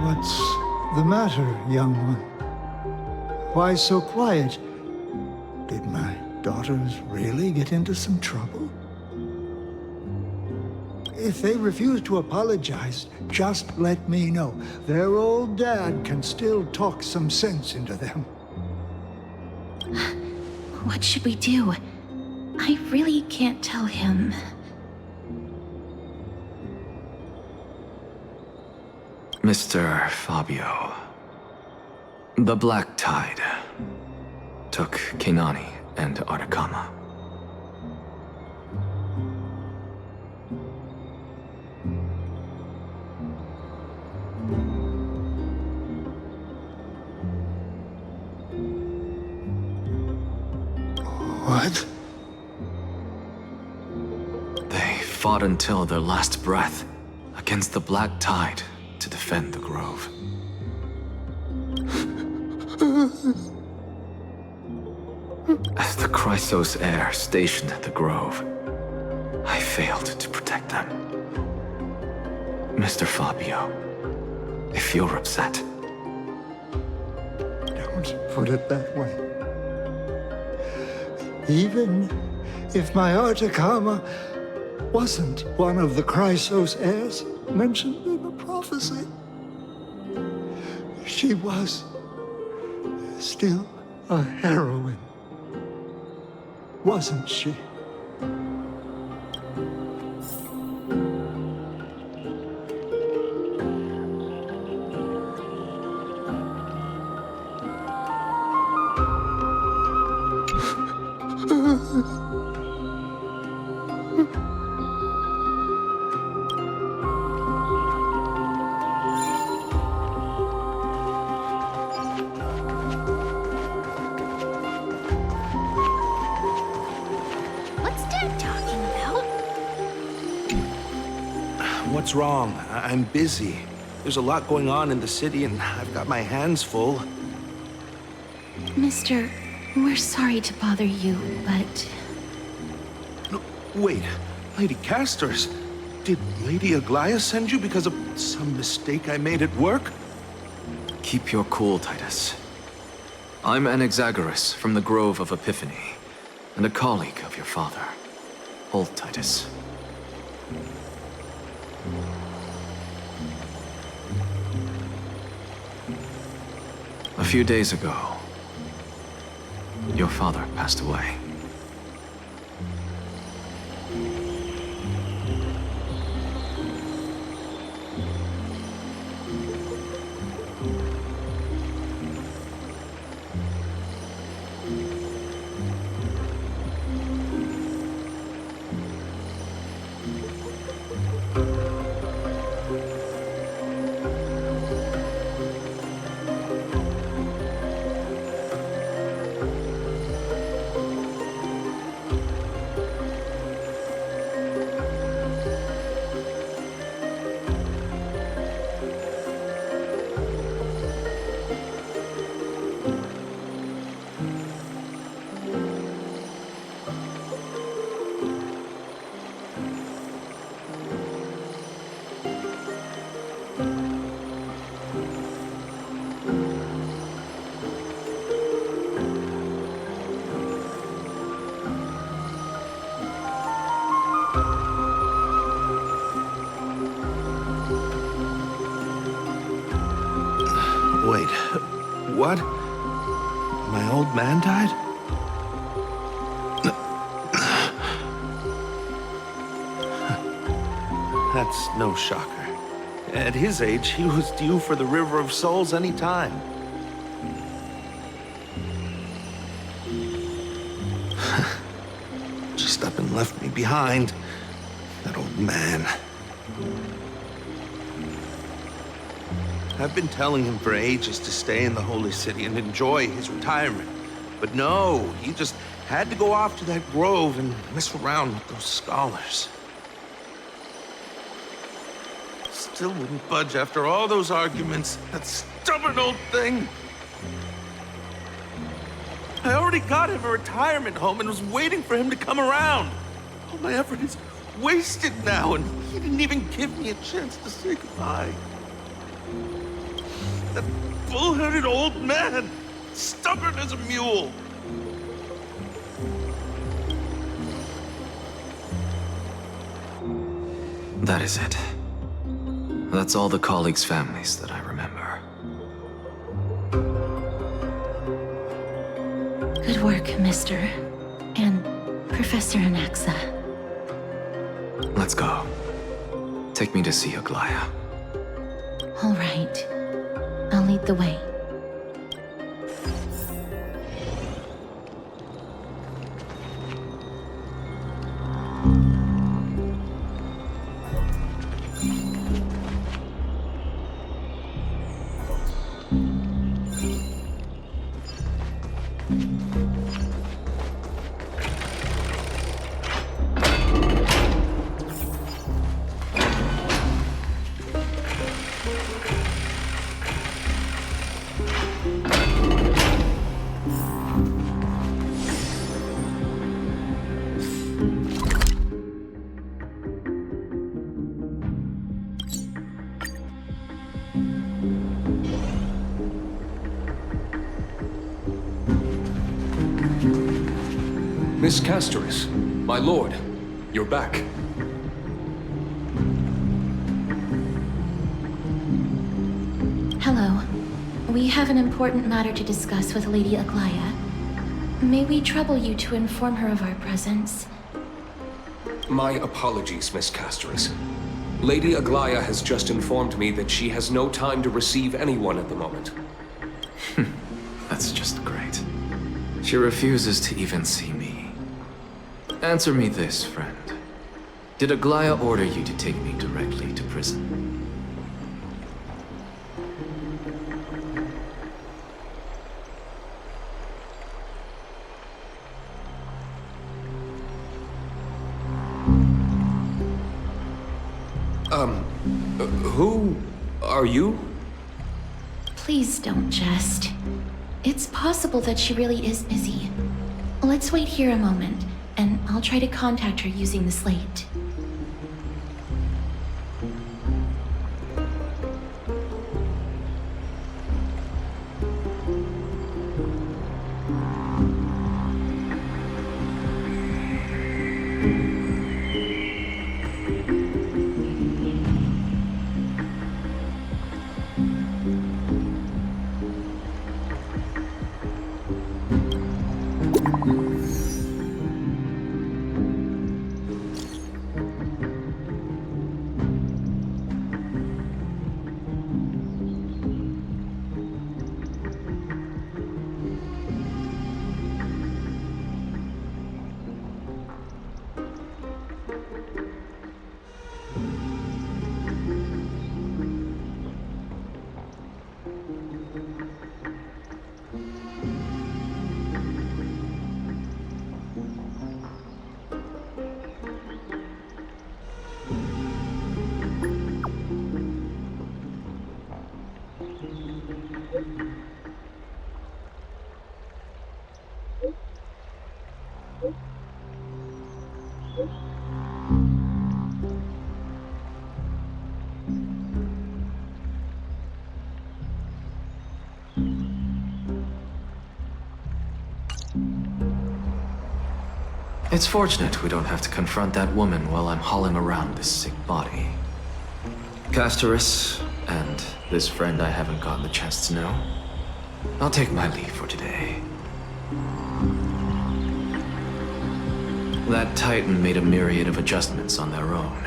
What's the matter, young one? Why so quiet? Did my daughters really get into some trouble? If they refuse to apologize, just let me know. Their old dad can still talk some sense into them. What should we do? I really can't tell him. Mr. Fabio, the Black Tide took Keinani and Artakama. What? They fought until their last breath against the Black Tide to defend the Grove. As the Chrysos heir stationed at the Grove, I failed to protect them. Mr. Fabio, if you're upset... Don't put it that way. Even if my Artakama wasn't one of the Chrysos heirs mentioned in the prophecy, she was still a heroine, wasn't she? What's Dad talking about? What's wrong? I'm busy. There's a lot going on in the city, and I've got my hands full. Mister, we're sorry to bother you, but... No, wait, Lady Casters, did Lady Aglaya send you because of some mistake I made at work? Keep your cool, Titus. I'm Anaxagoras from the Grove of Epiphany, and a colleague of your father. Hold, Titus. A few days ago, your father passed away. what? My old man died? That's no shocker. At his age, he was due for the River of Souls any time. Just up and left me behind. That old man. I've been telling him for ages to stay in the Holy City and enjoy his retirement. But no, he just had to go off to that grove and mess around with those scholars. Still wouldn't budge after all those arguments. That stubborn old thing. I already got him a retirement home and was waiting for him to come around. All my effort is wasted now, and he didn't even give me a chance to say goodbye. That bull-headed old man, stubborn as a mule. That is it. That's all the colleagues' families that I remember. Good work, Mr. and Professor Anaxa. Let's go. Take me to see Aglaya. All right. I'll lead the way. Miss Castoris, my lord, you're back. Hello. We have an important matter to discuss with Lady Aglaya. May we trouble you to inform her of our presence? My apologies, Miss Castoris. Lady Aglaya has just informed me that she has no time to receive anyone at the moment. That's just great. She refuses to even see me. Answer me this, friend. Did Aglaya order you to take me directly to prison? Who are you? Please don't jest. It's possible that she really is busy. Let's wait here a moment, and I'll try to contact her using the slate. It's fortunate we don't have to confront that woman while I'm hauling around this sick body. Castoris, and this friend I haven't gotten the chance to know. I'll take my leave for today. That Titan made a myriad of adjustments on their own.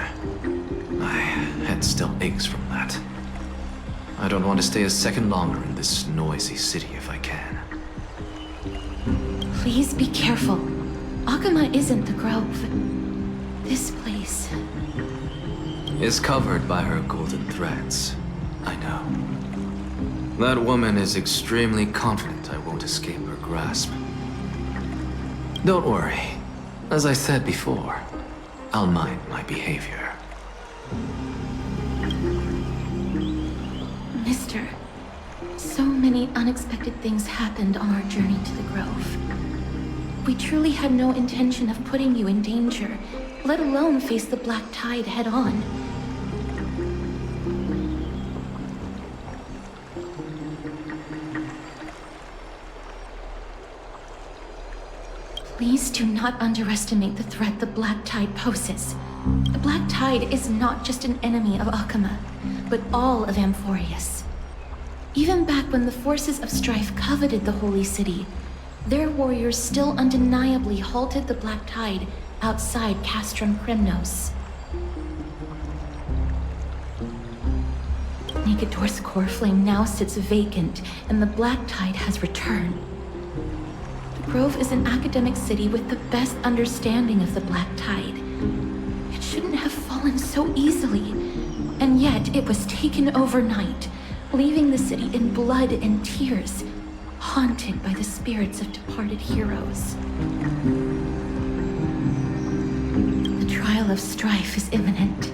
My head still aches from that. I don't want to stay a second longer in this noisy city if I can. Please be careful. Akuma isn't the Grove. This place is covered by her golden threads. I know. That woman is extremely confident I won't escape her grasp. Don't worry. As I said before, I'll mind my behavior. Mister, so many unexpected things happened on our journey to the Grove. We truly had no intention of putting you in danger, let alone face the Black Tide head-on. Please do not underestimate the threat the Black Tide poses. The Black Tide is not just an enemy of Akuma, but all of Amphorius. Even back when the forces of strife coveted the Holy City, their warriors still undeniably halted the Black Tide outside Castrum Kremnos. Nigador's core flame now sits vacant, and the Black Tide has returned. The Grove is an academic city with the best understanding of the Black Tide. It shouldn't have fallen so easily, and yet it was taken overnight, leaving the city in blood and tears, haunted by the spirits of departed heroes. The trial of strife is imminent.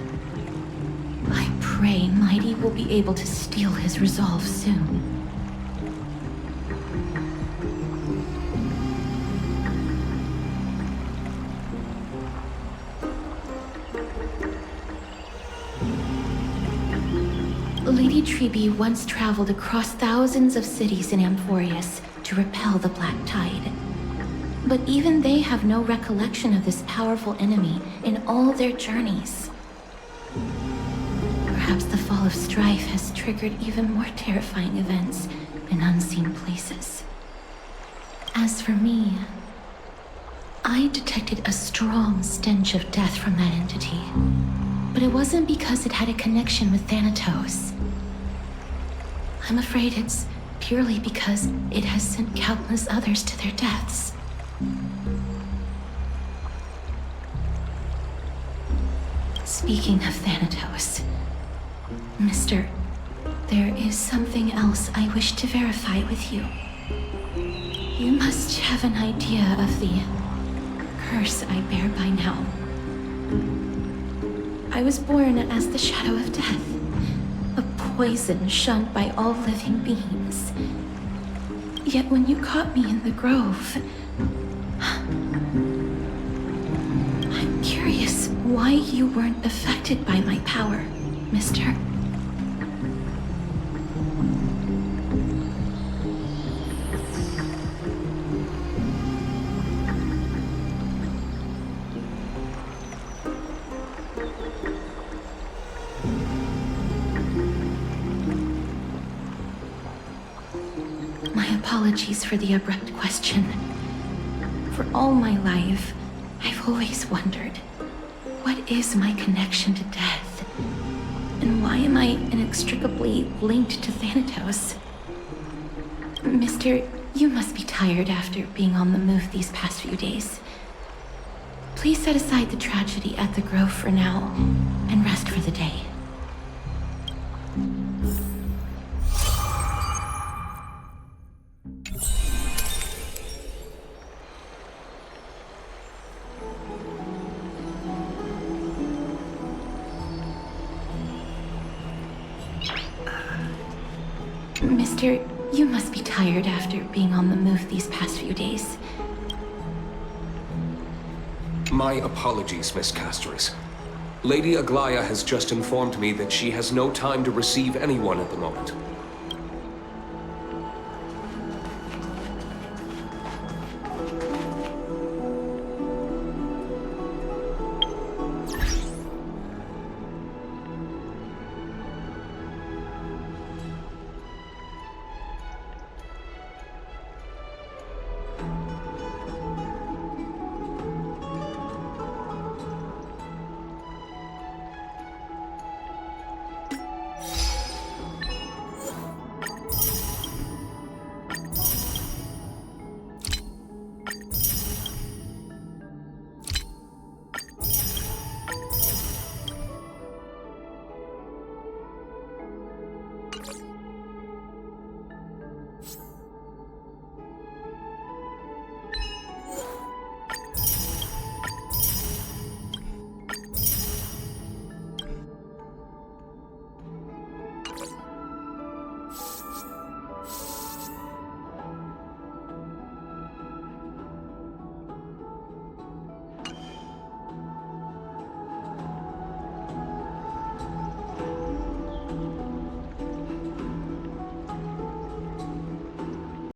I pray Mighty will be able to steel his resolve soon. Lady Treeby once traveled across thousands of cities in Amphorius to repel the Black Tide. But even they have no recollection of this powerful enemy in all their journeys. Perhaps the fall of strife has triggered even more terrifying events in unseen places. As for me, I detected a strong stench of death from that entity. But it wasn't because it had a connection with Thanatos. I'm afraid it's purely because it has sent countless others to their deaths. Speaking of Thanatos, Mister, there is something else I wish to verify with you. You must have an idea of the curse I bear by now. I was born as the shadow of death, a poison shunned by all living beings. Yet when you caught me in the Grove, I'm curious why you weren't affected by my power, Mister. Apologies for the abrupt question. For all my life, I've always wondered, what is my connection to death? And why am I inextricably linked to Thanatos? Mister, you must be tired after being on the move these past few days. Please set aside the tragedy at the Grove for now, and rest for the day. Mister, you must be tired after being on the move these past few days. My apologies, Miss Castoris. Lady Aglaya has just informed me that she has no time to receive anyone at the moment.